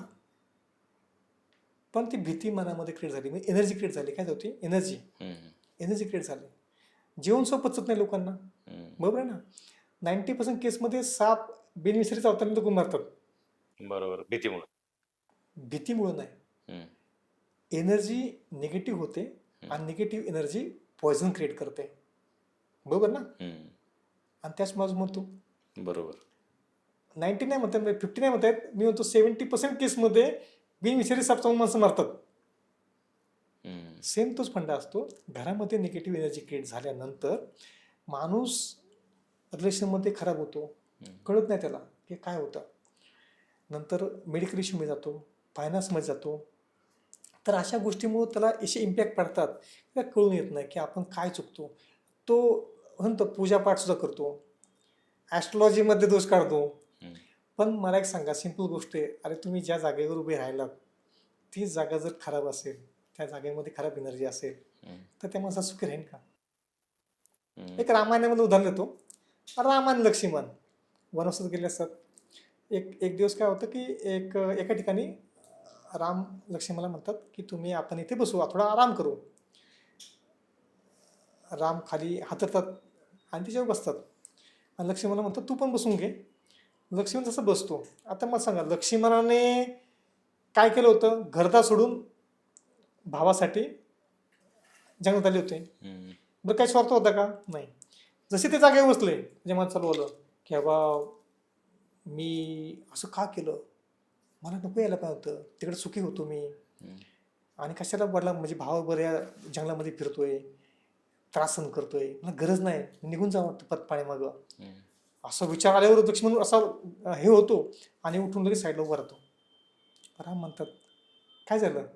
पण ती भीती मनामध्ये क्रिएट झाली, म्हणजे एनर्जी क्रिएट झाली. काय होती? एनर्जी क्रिएट झाली. जीवनसव पचत नाही लोकांना, बरोबर आहे ना. 90% केसमध्ये साप बिनविसरी चावताना लोक मरतात. बरोबर. भीतीमुळे नाही, एनर्जी निगेटिव्ह होते आणि निगेटिव्ह एनर्जी पॉयझन क्रिएट करते, बरोबर ना. आणि त्याच माझं म्हणतो, बरोबर, 90 नाही म्हणतात, 50 नाही म्हणतात, मी म्हणतो 70% केसमध्ये बिनविसरी साप चावून माणसं मारतात. सेम तोच फंडा असतो. घरामध्ये निगेटिव्ह एनर्जी क्रिएट झाल्यानंतर माणूस रिलेशनमध्ये खराब होतो, कळत नाही त्याला की काय होतं. नंतर मेडिकल इश्यूमध्ये जातो, फायनान्समध्ये जातो. तर अशा गोष्टीमुळे त्याला असे इम्पॅक्ट पडतात त्या कळून येत नाही की आपण काय चुकतो. तो म्हणतो पूजापाठ सुद्धा करतो, ॲस्ट्रॉलॉजीमध्ये दोष काढतो. हम्म. पण मला एक सांगा, सिंपल गोष्ट आहे, अरे तुम्ही ज्या जागेवर उभे राहिलात ती जागा जर खराब असेल, त्या जागेमध्ये खराब एनर्जी असेल, हम्म. तर त्या माणसाला सुखी राहील का? हम्म. एक रामायणामध्ये उदाहरण देतो. राम आणि लक्ष्मण वनवासात गेले असतात. एक दिवस काय होतं की एका ठिकाणी राम लक्ष्मणाला म्हणतात की आपण इथे बसू, थोडा आराम करू. राम खाली हातरतात आणि त्याच्यावर बसतात आणि लक्ष्मणाला म्हणतात तू पण बसून घे. लक्ष्मण जसं बसतो. आता मला सांगा, लक्ष्मणाने काय केलं होतं? घरदार सोडून भावासाठी जंगलात आले होते. हम्म. बरं काही स्वार्थ होता का? नाही. जसे ते जागेवर बसले, म्हणजे मला चालवलं की बाबा मी असं का केलं, मला नको यायला पाहिजे होतं, तिकडे सुखी होतो मी, हम्म. आणि कशाला वडला म्हणजे भावाबरोबर या जंगलामध्ये फिरतोय, त्रास सहन करतोय, मला गरज नाही, निघून जावं वाटतं पाण्यामागं. हम्म. असा विचार आल्यावर लक्ष्मण असा हे होतो आणि उठून लगेच साईडला उभा राहतो. राम म्हणतात काय झालं?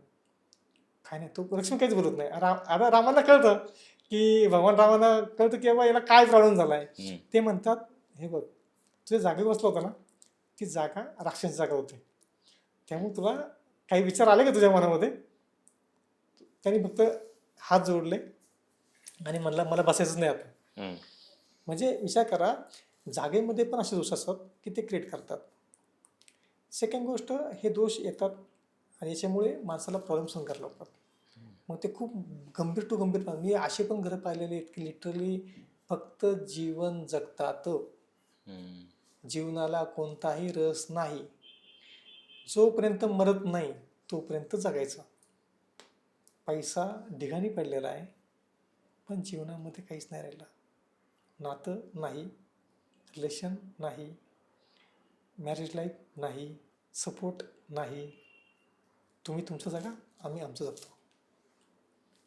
काय नाही. तो लक्ष्मण काहीच बोलत नाही. आता रामाला कळतं की भगवान रामाला कळतं की बाबा याला काय प्रॉब्लेम झालाय. हम्म. ते म्हणतात हे बघ, तुझ्या जागेवर बसला होता ना, ती जागा राक्षस जागा होती, त्यामुळे तुला काही विचार आले का तुझ्या मनामध्ये? त्यांनी फक्त हात जोडले आणि म्हणला मला बसायचंच नाही आता. हम्म. म्हणजे विचार करा, जागेमध्ये पण असे दोष असतात की ते क्रिएट करतात. सेकंड गोष्ट, हे दोष येतात आणि याच्यामुळे माणसाला प्रॉब्लेम सहन करायला लागतात. मग ते खूप गंभीर टू गंभीर. मी असे पण घरं पाहिलेले आहेत की लिटरली फक्त जीवन जगतात, हम्म. जीवनाला कोणताही रस नाही, जोपर्यंत मरत नाही तोपर्यंत जगायचं. पैसा ढिगाणी पडलेला आहे, पण जीवनामध्ये काहीच नाही राहिलं. नातं नाही, रिलेशन नाही, मॅरेज लाईफ नाही, सपोर्ट नाही. तुम्ही तुमचं जगा, आम्ही आमचं जगतो,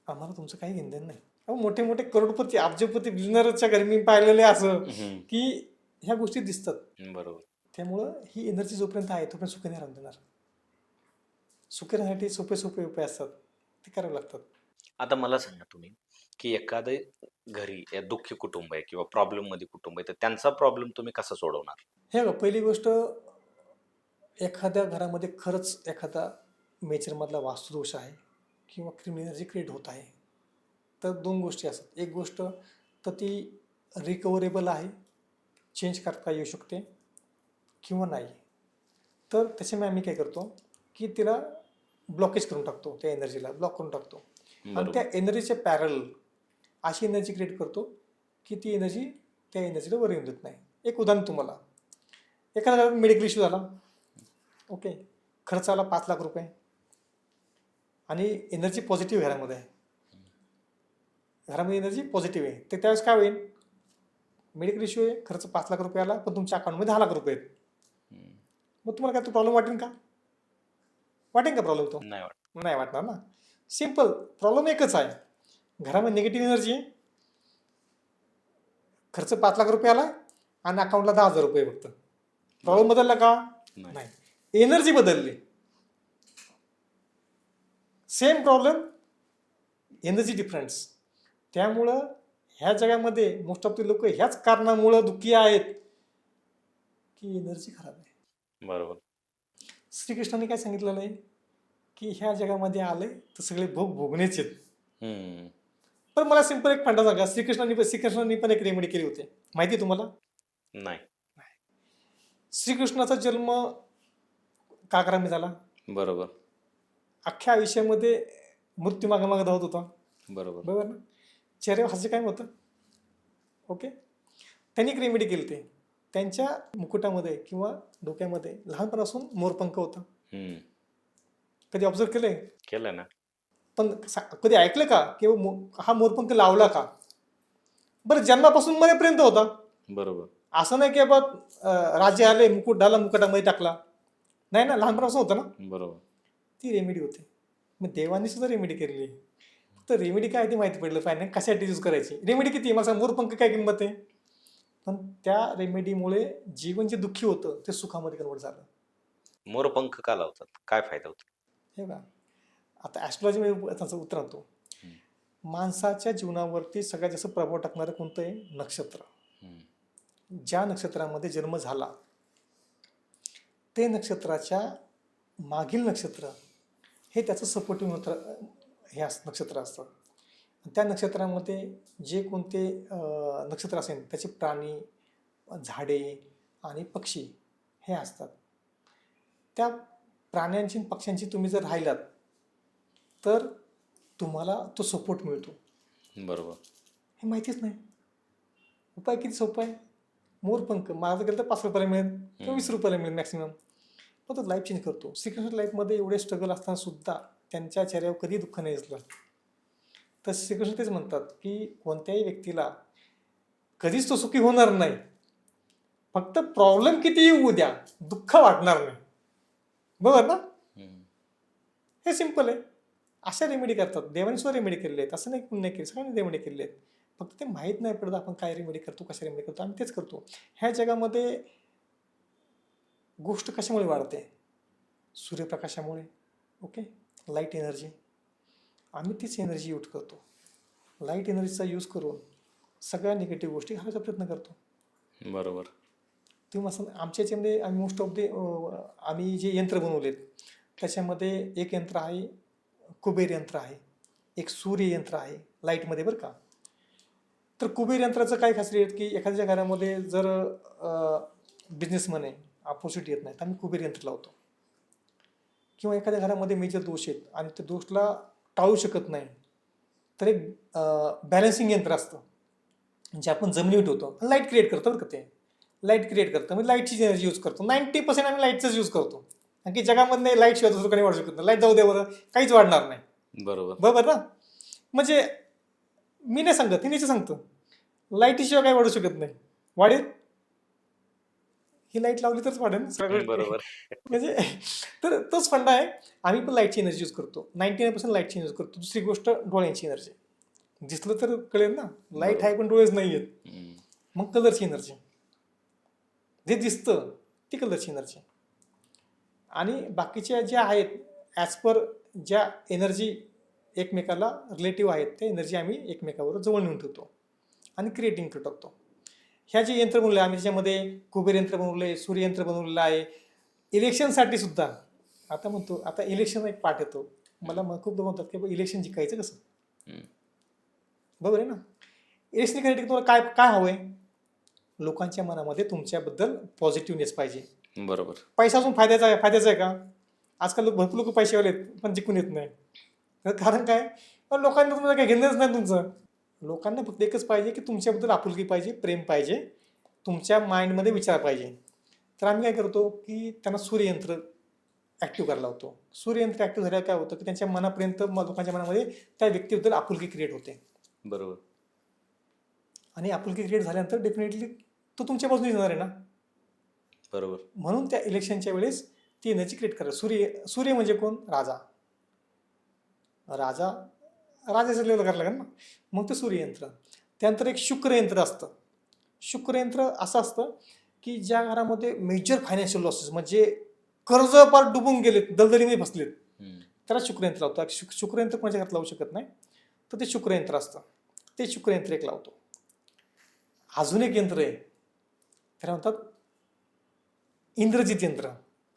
आम्हाला तुमचं काही घेणं नाही. अहो मोठे मोठे करोडपती अब्जपती बिझनेसच्या घरी मी पाहिलेले असं हम्म. की ह्या गोष्टी दिसतात. बरोबर. त्यामुळं ही एनर्जी जोपर्यंत आहे तोपर्यंत सुखी नाही राहून देणार. सुखी राहण्यासाठी सोपे सोपे उपाय असतात, ते करावे लागतात. आता मला सांगा तुम्ही की एखादे घरी या दुःखी कुटुंब आहे किंवा प्रॉब्लेम मध्ये कुटुंब आहे, तर त्यांचा प्रॉब्लेम तुम्ही कसा सोडवणार? हे बघ, पहिली गोष्ट, एखाद्या घरामध्ये खरंच एखादा मेचरमधला वास्तुदोष आहे किंवा क्रिमिनल एनर्जी क्रिएट होत आहे, तर दोन गोष्टी असतात. एक गोष्ट तर ती रिकव्हरेबल आहे, चेंज करता येऊ शकते किंवा नाही. तर त्याच्यामुळे आम्ही काय करतो की तिला ब्लॉकेज करून टाकतो, त्या एनर्जीला ब्लॉक करून टाकतो आणि बरोबर. त्या एनर्जीच्या पॅरल अशी एनर्जी क्रिएट करतो की ती एनर्जी त्या एनर्जीला वर येऊन देत नाही. एक उदाहरण तुम्हाला, एखादा मेडिकल इश्यू झाला, ओके, खर्च आला 5 लाख रुपये आणि एनर्जी पॉझिटिव्ह घरामध्ये आहे, घरामध्ये एनर्जी पॉझिटिव्ह आहे, तर त्यावेळेस काय होईल? मेडिकल इश्यू आहे, खर्च 5 लाख रुपये आला, पण तुमच्या अकाउंटमध्ये 10 लाख रुपये आहेत. हम्म. मग तुम्हाला काय तो प्रॉब्लेम वाटेल का? वाटेल का प्रॉब्लेम तो? नाही वाटत. नाही वाटणार ना. सिम्पल प्रॉब्लेम एकच आहे, घरामध्ये निगेटिव्ह एनर्जी, खर्च 5 लाख रुपये आला आणि अकाउंटला 10,000 रुपये फक्त. प्रॉब्लेम बदलला का? नाही. नाही, एनर्जी बदलली. Same problem, energy difference. त्यामुळं ह्या जगामध्ये मोस्ट ऑफ द लोक ह्याच कारणामुळं दुःखी आहेत की एनर्जी खराब आहे. बरोबर. श्रीकृष्णाने काय सांगितलेलं आहे की ह्या जगामध्ये आले तर सगळे भोग भोगणेच आहेत. हम्म. पण मला सिंपल एक फंडा सांगा, श्रीकृष्णाने पण एक रेमेडी केली होती, माहिती आहे तुम्हाला? नाही. श्रीकृष्णाचा जन्म का करामी झाला? बरोबर. अख्ख्या आयुष्यामध्ये मृत्यू मागे धावत होता, बरोबर. बरोबर ना? चेहऱ्यावर हास्य काय होतं, ओके. त्यांनी एक रेमेडी केली होती. त्यांच्या मुकुटामध्ये किंवा डोक्यामध्ये लहानपणापासून मोरपंख होता. हम्म. कधी ऑब्झर्व केलंय? केलं ना. पण कधी ऐकलं का की हा मोरपंख लावला का? बरं, जन्मापासून मरेपर्यंत होता. बरोबर. असं नाही की बाबा राजे आले, मुकुट डाला, मुकुटामध्ये टाकला, नाही ना, लहानपणापासून होतं ना. बरोबर. ती रेमेडी होती. मग देवांनी सुद्धा रेमेडी केलेली आहे. फक्त रेमेडी काय ती माहिती पडलं पाहिजे, कशासाठी यूज करायची. रेमेडी किती मला सांग, मोरपंख काय किंमत आहे? पण त्या रेमेडीमुळे जीवन जे दुःखी होतं ते सुखामध्ये कन्वर्ट झालं. मोरपंख का लावतात? काय फायदा होतो? हे बघा, आता ॲस्ट्रॉलॉजीमध्ये त्याचं उत्तर आणतो. माणसाच्या जीवनावरती सगळ्यात जास्त प्रभाव टाकणारं कोणतं आहे? नक्षत्र. ज्या नक्षत्रामध्ये जन्म झाला ते नक्षत्राच्या मागील नक्षत्र हे त्याचं सपोर्टिव्ह नक्षत्र असतं. त्या नक्षत्रामध्ये जे कोणते नक्षत्र असेल त्याचे प्राणी, झाडे आणि पक्षी हे असतात. त्या प्राण्यांची आणि पक्ष्यांची तुम्ही जर राहिलात तर तुम्हाला तो सपोर्ट मिळतो. बरोबर. हे माहितीच नाही. उपाय किती सोपा आहे. मोरपंख माझं गेलं तर 5 रुपयाला मिळेल किंवा 20 रुपयाला मिळेल मॅक्सिमम. पण तो लाईफ चेंज करतो. श्रीकृष्ण लाईफमध्ये एवढे स्ट्रगल असताना सुद्धा त्यांच्या चेहऱ्यावर कधी दुःख नाही दिसलं. तर श्रीकृष्ण तेच म्हणतात की कोणत्याही व्यक्तीला कधीच तो सुखी होणार नाही. फक्त प्रॉब्लेम किती येऊ द्या, दुःख वाटणार नाही. बरोबर ना? हे सिम्पल आहे. अशा रेमेडी करतात. देवाने सुद्धा रेमेडी केलेले आहेत. असं नाही पुण्य केले, सगळ्यांनी रेमेडी केलेले आहेत. फक्त ते माहीत नाही पडत आपण काय रेमेडी करतो, कशा रेमेडी करतो. आम्ही तेच करतो. ह्या जगामध्ये गोष्ट कशामुळे वाढते? सूर्यप्रकाशामुळे. Okay, light energy. आम्ही तीच एनर्जी यूज करतो. लाईट एनर्जीचा यूज करून सगळ्या निगेटिव्ह गोष्टी घालायचा प्रयत्न करतो. बरोबर. तुम्ही असं आमच्या याच्यामध्ये आम्ही मोस्ट ऑफ आम्ही जे यंत्र बनवलेत त्याच्यामध्ये एक यंत्र आहे कुबेर यंत्र आहे, एक सूर्य यंत्र आहे लाईटमध्ये बरं का. तर कुबेर यंत्राचं काय खासियत की एखाद्या घरामध्ये जर बिझनेसमन आहे, ऑपॉर्च्युनिटी येत नाही तर आम्ही कुबेर यंत्र लावतो. किंवा एखाद्या घरामध्ये मेजर दोष आहेत आणि त्या दोषला टाळू शकत नाही तर एक बॅलन्सिंग यंत्र असतं जे आपण जमिनीवर ठेवतो. लाईट क्रिएट करतो बरं का. ते लाईट क्रिएट करतं म्हणजे लाईटची एनर्जी यूज करतो. 90% आम्ही लाईटचाच यूज करतो. कारण की जगामध्ये लाईट शिवाय दुसरं काही वाढू शकत नाही. लाईट जाऊ दे बरं, काहीच वाढणार नाही. बरोबर ना? म्हणजे मी नाही सांगत, हे सांगतो लाईटीशिवाय काही वाढू शकत नाही. वाढेल ही लाईट लावली तरच वाढेल सगळं. बरोबर. म्हणजे तर तोच फंडा आहे. आम्ही पण लाईटची एनर्जी यूज करतो. 99% लाईटची यूज करतो. दुसरी गोष्ट डोळ्यांची एनर्जी. दिसलं तर कळेल ना, लाईट आहे पण डोळेच नाही आहेत. मग कलरची एनर्जी, जे दिसतं ती कलरची एनर्जी. आणि बाकीच्या ज्या आहेत ॲज पर ज्या एनर्जी एकमेकाला रिलेटिव्ह आहेत त्या एनर्जी आम्ही एकमेकावर जवळ नेऊन ठेवतो आणि क्रिएटिंग करून टाकतो. ह्या जे यंत्र बनवले आम्ही त्याच्यामध्ये कुबेर यंत्र बनवले, सूर्ययंत्र बनवलेलं आहे. इलेक्शनसाठी सुद्धा आता म्हणतो, आता इलेक्शन एक पार्ट येतो. मला खूप लोक म्हणतात की इलेक्शन जिंकायचं कसं. बरोबर आहे ना? इलेक्शन जिंकण्यासाठी तुम्हाला काय काय हवं आहे? लोकांच्या मनामध्ये तुमच्याबद्दल पॉझिटिव्हनेस पाहिजे. बरोबर. पैसा अजून फायद्याचा आहे का? आजकाल भरपूर लोक पैसेवाले आहेत पण जिंकून येत नाही. कारण काय? लोकांना तुम्हाला काही घेणंच नाही तुमचं. लोकांना फक्त एकच पाहिजे की तुमच्याबद्दल आपुलकी पाहिजे, प्रेम पाहिजे, तुमच्या माइंडमध्ये विचार पाहिजे. तर आम्ही काय करतो की त्यांना सूर्ययंत्र ॲक्टिव्ह करायला लावतो. सूर्ययंत्र ॲक्टिव्ह झाल्यावर काय होतं की त्यांच्या मनापर्यंत लोकांच्या मनामध्ये त्या व्यक्तीबद्दल आपुलकी क्रिएट होते. बरोबर. आणि आपुलकी क्रिएट झाल्यानंतर डेफिनेटली तो तुमच्या बाजूने येणार आहे ना. बरोबर. म्हणून त्या इलेक्शनच्या वेळेस ती एनर्जी क्रिएट करा. सूर्य म्हणजे कोण? राजा. राजाचं लेवल करायला लागेल ना. मग ते सूर्ययंत्र. त्यानंतर एक शुक्रयंत्र असतं. शुक्रयंत्र असं असतं की ज्या घरामध्ये मेजर फायनान्शियल लॉसेस म्हणजे कर्ज पार डुबून गेलेत, दलदलीमध्ये फसलेत, त्याला शुक्रयंत्र लावतो. शुक्रयंत्र कोणाच्या घरात लावू शकत नाही तर ते शुक्रयंत्र असतं. ते शुक्रयंत्र एक लावतो. अजून एक यंत्र आहे त्याला म्हणतात इंद्रजित यंत्र.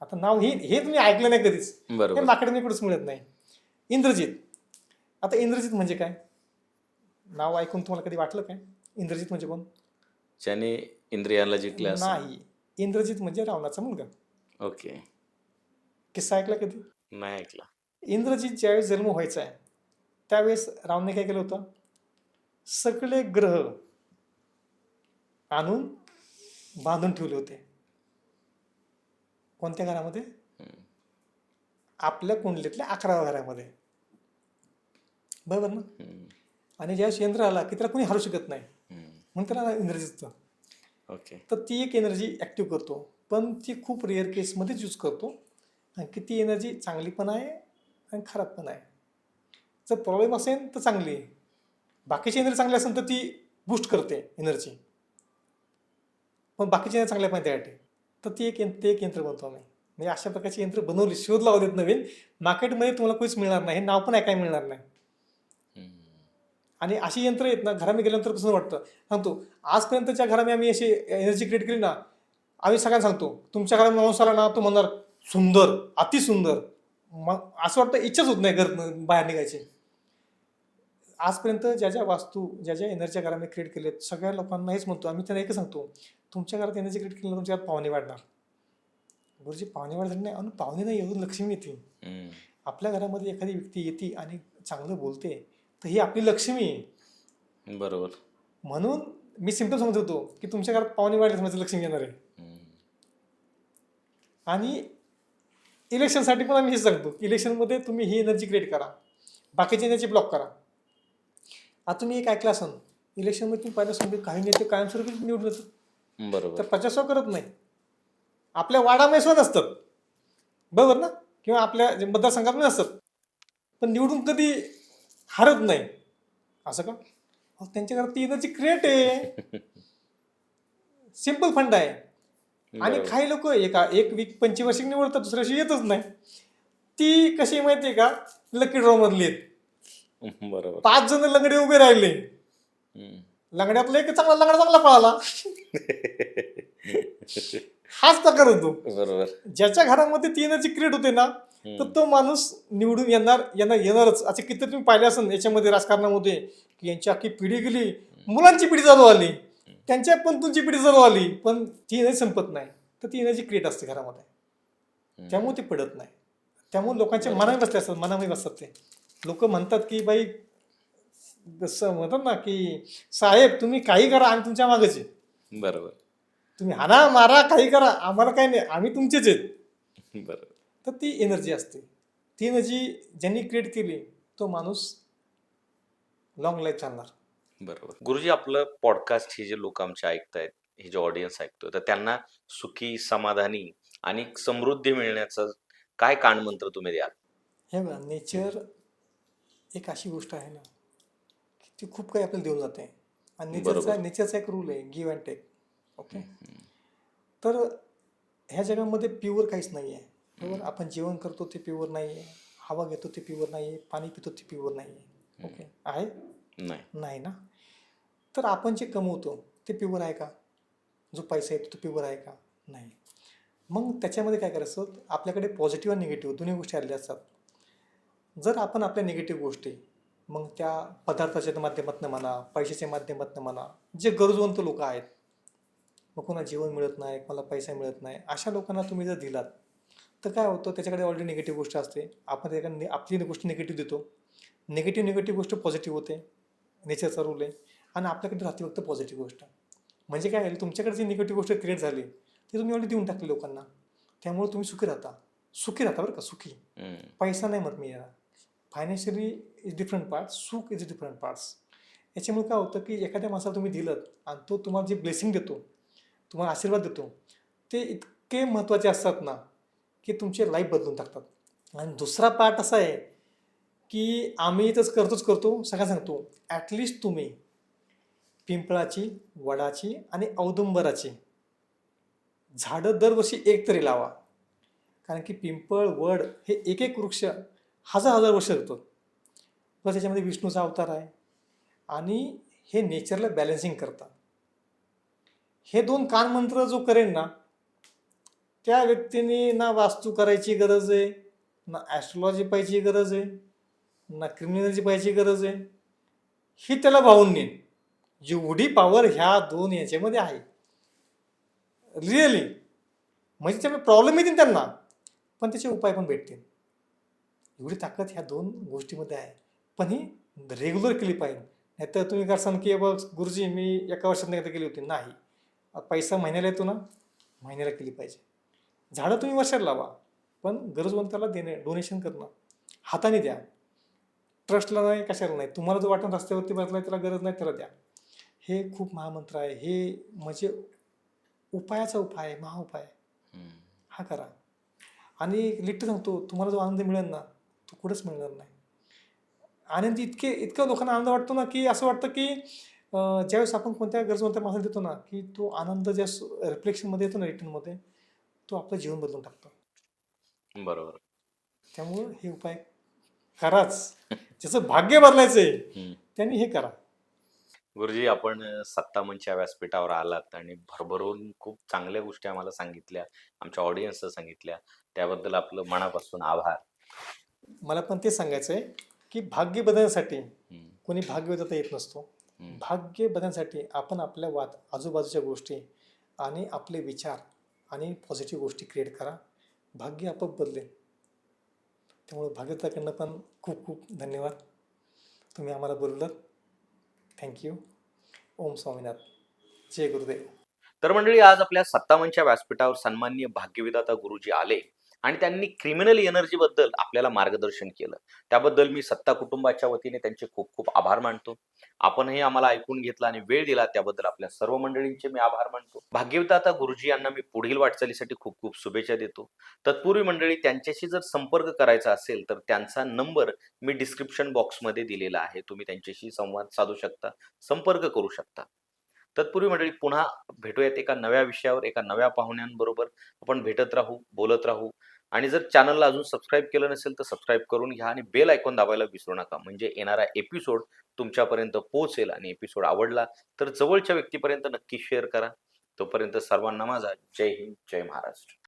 आता नाव हे तुम्ही ऐकलं नाही कधीच. हे मार्केटमध्ये कुठंच मिळत नाही. इंद्रजित. आता इंद्रजित म्हणजे काय? नाव ऐकून तुम्हाला कधी वाटलं काय? इंद्रजित म्हणजे कोण? ज्याने इंद्रियाला जिंकले नाही. इंद्रजित म्हणजे रावणाचा मुलगा. ओके. किस्सा ऐकला कधी? नाही ऐकला. इंद्रजित ज्यावेळेस जन्म व्हायचा आहे त्यावेळेस रावणे काय केलं होतं? सगळे ग्रह आणून बांधून ठेवले होते. कोणत्या घरामध्ये? आपल्या कुंडलीतल्या 11व्या घरामध्ये. बरोबर ना? आणि ज्यावेळेस चंद्र आला की त्याला कोणी हरवू शकत नाही म्हणून त्याला इंद्रजितचं. ओके. तर ती एक एनर्जी ॲक्टिव्ह करतो पण ती खूप रेअर केसमध्येच यूज करतो. आणि की ती एनर्जी चांगली पण आहे आणि खराब पण आहे. जर प्रॉब्लेम असेल तर चांगली आहे. बाकीची एनर्जी चांगली असेल तर ती बूस्ट करते एनर्जी. पण बाकीची एनर्जी चांगल्या पण त्यासाठी. तर ते एक यंत्र बनवतो आम्ही. म्हणजे अशा प्रकारची यंत्र बनवली, शोध लावलेत नवीन. मार्केटमध्ये तुम्हाला कोणीच मिळणार नाही. हे नाव पण ऐकायला मिळणार नाही. आणि अशी यंत्र आहेत ना, घरामध्ये गेल्यानंतर कसं वाटतं सांगतो, आजपर्यंतच्या घरामध्ये आम्ही अशी एनर्जी क्रिएट केली ना, आम्ही सगळ्यांना सांगतो, तुमच्या घरात माणूस आला ना, तो म्हणणार सुंदर, अतिसुंदर. मग असं वाटतं इच्छाच होत नाही घर बाहेर निघायची. आजपर्यंत ज्या ज्या वास्तू, ज्या ज्या एनर्जी घरामध्ये क्रिएट केलेत, सगळ्या लोकांना हेच म्हणतो आम्ही, त्यांना एकच सांगतो, तुमच्या घरात एनर्जी क्रिएट केली ना, तुमच्या घरात पाहुणे वाढणार. गुरुजी पाहुणे वाढ झाली नाही, आणि पाहुणे नाही येऊन लक्ष्मी येते. आपल्या घरामध्ये एखादी व्यक्ती येते आणि चांगलं बोलते, तर ही आपली लक्ष्मी आहे. बरोबर. म्हणून मी सिम्पल समजत होतो की तुमच्या घरात पाहुणे वाढले म्हणजे लक्ष्मी येणार आहे. आणि इलेक्शनसाठी पण आम्ही हे सांगतो की इलेक्शनमध्ये तुम्ही ही एनर्जी क्रिएट करा, बाकीची एनर्जी ब्लॉक करा. आता तुम्ही एक ऐकलं असाल, इलेक्शनमध्ये तुम्ही पाहिलं असेल काही नेते कायमस्वरूपी निवडून येतात, बरोबर. तर प्रचारसभा करत नाही, आपल्या वाडामध्ये सुद्धा नसतात, बरोबर ना, किंवा आपल्या मतदारसंघात नसतात, पण निवडून कधी हरत नाही. असं का? त्यांच्या घरात ती एनर्जी क्रिएट आहे. सिम्पल फंड आहे. आणि बरोबर. काही लोक एक वीक पंचवार्षिक निवडतात, दुसऱ्या वर्षी येतच नाही. ती कशी माहितीये का, लकी ड्रॉ मधली आहेत. बरोबर. 5 जण लंगडे उभे राहिले, लंगड्यातला एक चांगला पळाला. हाच प्रकार होतो. बरोबर. ज्याच्या घरामध्ये ती एनर्जी क्रिएट होते ना, तर तो माणूस निवडून येणारच. असे किती तुम्ही पाहिले असेल याच्यामध्ये राजकारणामध्ये की यांची अख्खी पिढी गेली, मुलांची पिढी चालू आली, त्यांच्या पंतूंची पिढी चालू आली, पण ती एनर्जी संपत नाही. तर ती एनर्जी क्रिएट असते घरामध्ये, त्यामुळे ती पडत नाही. त्यामुळे लोकांच्या मनामध्ये बसले असतात, मनामध्ये बसतात ते लोक. म्हणतात की बाई, जसं म्हणतात ना की साहेब तुम्ही काही करा, आम्ही तुमच्या मागेच आहे. बरोबर. तुम्ही हाना मारा काही करा, आम्हाला काही नाही, आम्ही तुमचेच आहेत. बरोबर. तर ती एनर्जी असते. ती एनर्जी ज्यांनी क्रिएट केली तो माणूस लॉंग लाईफ चालणार. बरोबर. गुरुजी, आपलं पॉडकास्ट हे जे लोक आमचे ऐकतायत, हे जे ऑडियन्स ऐकतोय, तर त्यांना सुखी, समाधानी आणि समृद्धी मिळण्याचा काय कानमंत्र तुम्ही द्याल? हे बघा, नेचर एक अशी गोष्ट आहे ना की ती खूप काही आपल्याला देऊन जाते. आणि बरोबर. नेचरचा एक रूल आहे, गिव्ह अँड टेक. ओके. तर ह्या जगामध्ये प्युअर काहीच नाही आहे, बरोबर. आपण जेवण करतो ते प्युअर नाही आहे, हवा घेतो ते प्युअर नाही आहे, पाणी पितो ते प्युअर नाही आहे. ओके आहे? नाही ना. तर आपण जे कमवतो ते प्युअर आहे का? जो पैसा येतो तो प्युअर आहे का? नाही. मग त्याच्यामध्ये काय करायचं, आपल्याकडे पॉझिटिव्ह आणि निगेटिव्ह दोन्ही गोष्टी आलेल्या असतात. जर आपण आपल्या निगेटिव्ह गोष्टी, मग त्या पदार्थाच्या माध्यमातून म्हणा, पैशाच्या माध्यमातून म्हणा, जे गरजवंत लोक आहेत, मग कोणाला जेवण मिळत नाही, कोणाला पैसा मिळत नाही, अशा लोकांना तुम्ही जर दिलात तर काय होतं, त्याच्याकडे ऑलरेडी निगेटिव्ह गोष्ट असते, आपण त्याच्याकडे आपली गोष्ट निगेटिव्ह देतो, निगेटिव्ह गोष्ट पॉझिटिव्ह होते. नेचरचा रूल आहे. आणि आपल्याकडे राहते फक्त पॉझिटिव्ह गोष्ट. म्हणजे काय आहे, तुमच्याकडे जी निगेटिव्ह गोष्ट क्रिएट झाली ती तुम्ही ऑलरेडी देऊन टाकली लोकांना, त्यामुळे तुम्ही सुखी राहता बरं का. सुखी पैसा नाही मत मिळणार. फायनान्शियली इज डिफरंट पार्ट्स, सुख इज डिफरंट पार्ट्स. याच्यामुळे काय होतं की एखाद्या माणसाला तुम्ही दिलं आणि तो तुम्हाला जे ब्लेसिंग देतो, तुम्हाला आशीर्वाद देतो, ते इतके महत्त्वाचे असतात ना की तुमचे लाईफ बदलून टाकतात. आणि दुसरा पार्ट असा आहे की आम्ही इथंच करतो, सगळ्यांना सांगतो, ॲटलिस्ट तुम्ही पिंपळाची, वडाची आणि औदुंबराची झाडं दरवर्षी एक तरी लावा. कारण की पिंपळ, वड हे एक वृक्ष हजार वर्ष जगतो. तर त्याच्यामध्ये विष्णूचा अवतार आहे आणि हे नेचरला बॅलन्सिंग करतात. हे 2 कानमंत्र जो करेन ना, त्या व्यक्तीने ना वास्तू करायची गरज आहे, ना ॲस्ट्रॉलॉजी पाहिजे गरज आहे, ना क्रिमिनॉलॉजी पाहिजे गरज आहे. ही त्याला भावून नेईल. जेवढी पॉवर ह्या 2 याच्यामध्ये आहे रिअली, म्हणजे त्यामुळे प्रॉब्लेम येतील त्यांना, पण त्याचे उपाय पण भेटतील. एवढी ताकद ह्या 2 गोष्टीमध्ये आहे. पण ही रेग्युलर केली पाहिजे. नाहीतर तुम्ही करसान की बघ गुरुजी मी एका वर्षात एकदा केली होती. नाही, पैसा महिन्याला येतो ना, महिन्याला केली पाहिजे. झाडं तुम्ही वर्षाला लावा, पण गरजवंताला देणे, डोनेशन करणं, हाताने द्या. ट्रस्टला नाही, कशाला नाही. तुम्हाला जो वाटतं रस्त्यावरती बसलाय त्याला गरज नाही, त्याला द्या. हे खूप महामंत्र आहे. हे म्हणजे उपायाचा उपाय आहे, महाउपाय. हा करा. आणि लिटरली सांगतो, तुम्हाला जो आनंद मिळेल ना तो कुठंच मिळणार नाही. आनंद इतकं लोकांना आनंद वाटतो ना की असं वाटतं की ज्यावेळेस आपण कोणत्या गरजवंत्या माणसाला देतो ना, की तो आनंद ज्या रिफ्लेक्शनमध्ये येतो ना, रिटर्नमध्ये, तो आपलं जीवन बदलून टाकतो. बरोबर. त्यामुळं हे उपाय कराच. ज्याचं भाग्य बदलायचं आहे त्यांनी हे करा. गुरुजी, आपण सत्ता मंचच्या व्यासपीठावर आलात आणि भरभरून खूप चांगल्या गोष्टी आम्हाला सांगितल्या, आमच्या ऑडियन्सला सांगितल्या. त्याबद्दल आपलं मनापासून आभार. मला पण तेच सांगायचं आहे की भाग्य बदलण्यासाठी हम्म, कोणी भाग्य बदलता येत नसतो. हम्म. भाग्य बदलण्यासाठी आपण आपल्या आजूबाजूच्या गोष्टी आणि आपले विचार आणि पॉझिटिव्ह गोष्टी क्रिएट करा. भाग्य आपोआप बदलेल. त्यामुळे भाग्यताकडनं पण खूप खूप धन्यवाद. तुम्ही आम्हाला बोललात. थँक्यू. ओम स्वामीनाथ. जय गुरुदेव. तर मंडळी, आज आपल्या सत्तावनच्या व्यासपीठावर सन्माननीय भाग्यविधाता गुरुजी आले आणि त्यांनी क्रिमिनल एनर्जी बद्दल आपल्याला मार्गदर्शन केलं. त्याबद्दल मी सत्ता कुटुंबाच्या वतीने त्यांचे खूप खूप आभार मानतो. आपणही आम्हाला ऐकून घेतलं आणि वेळ दिला, त्याबद्दल आपल्या सर्व मंडळींचे मी आभार मानतो. भाग्यविधाता गुरुजी यांना मी पुढील वाटचालीसाठी खूप खूप शुभेच्छा देतो. तत्पूर्वी मंडळी, त्यांच्याशी जर संपर्क करायचा असेल तर त्यांचा नंबर मी डिस्क्रिप्शन बॉक्समध्ये दिलेला आहे. तुम्ही त्यांच्याशी संवाद साधू शकता, संपर्क करू शकता. तत्पूर्वी मंडळी, पुन्हा भेटूयात एका नव्या विषयावर, एका नव्या पाहुण्यांबरोबर. आपण भेटत राहू, बोलत राहू. आणि जर चॅनलला अजून सबस्क्राईब केलं नसेल तर सबस्क्राईब करून घ्या आणि बेल आयकॉन दाबायला विसरू नका, म्हणजे येणारा एपिसोड तुमच्यापर्यंत पोहोचेल. आणि एपिसोड आवडला तर जवळच्या व्यक्तीपर्यंत नक्की शेअर करा. तोपर्यंत सर्वांना माझा जय हिंद, जय महाराष्ट्र.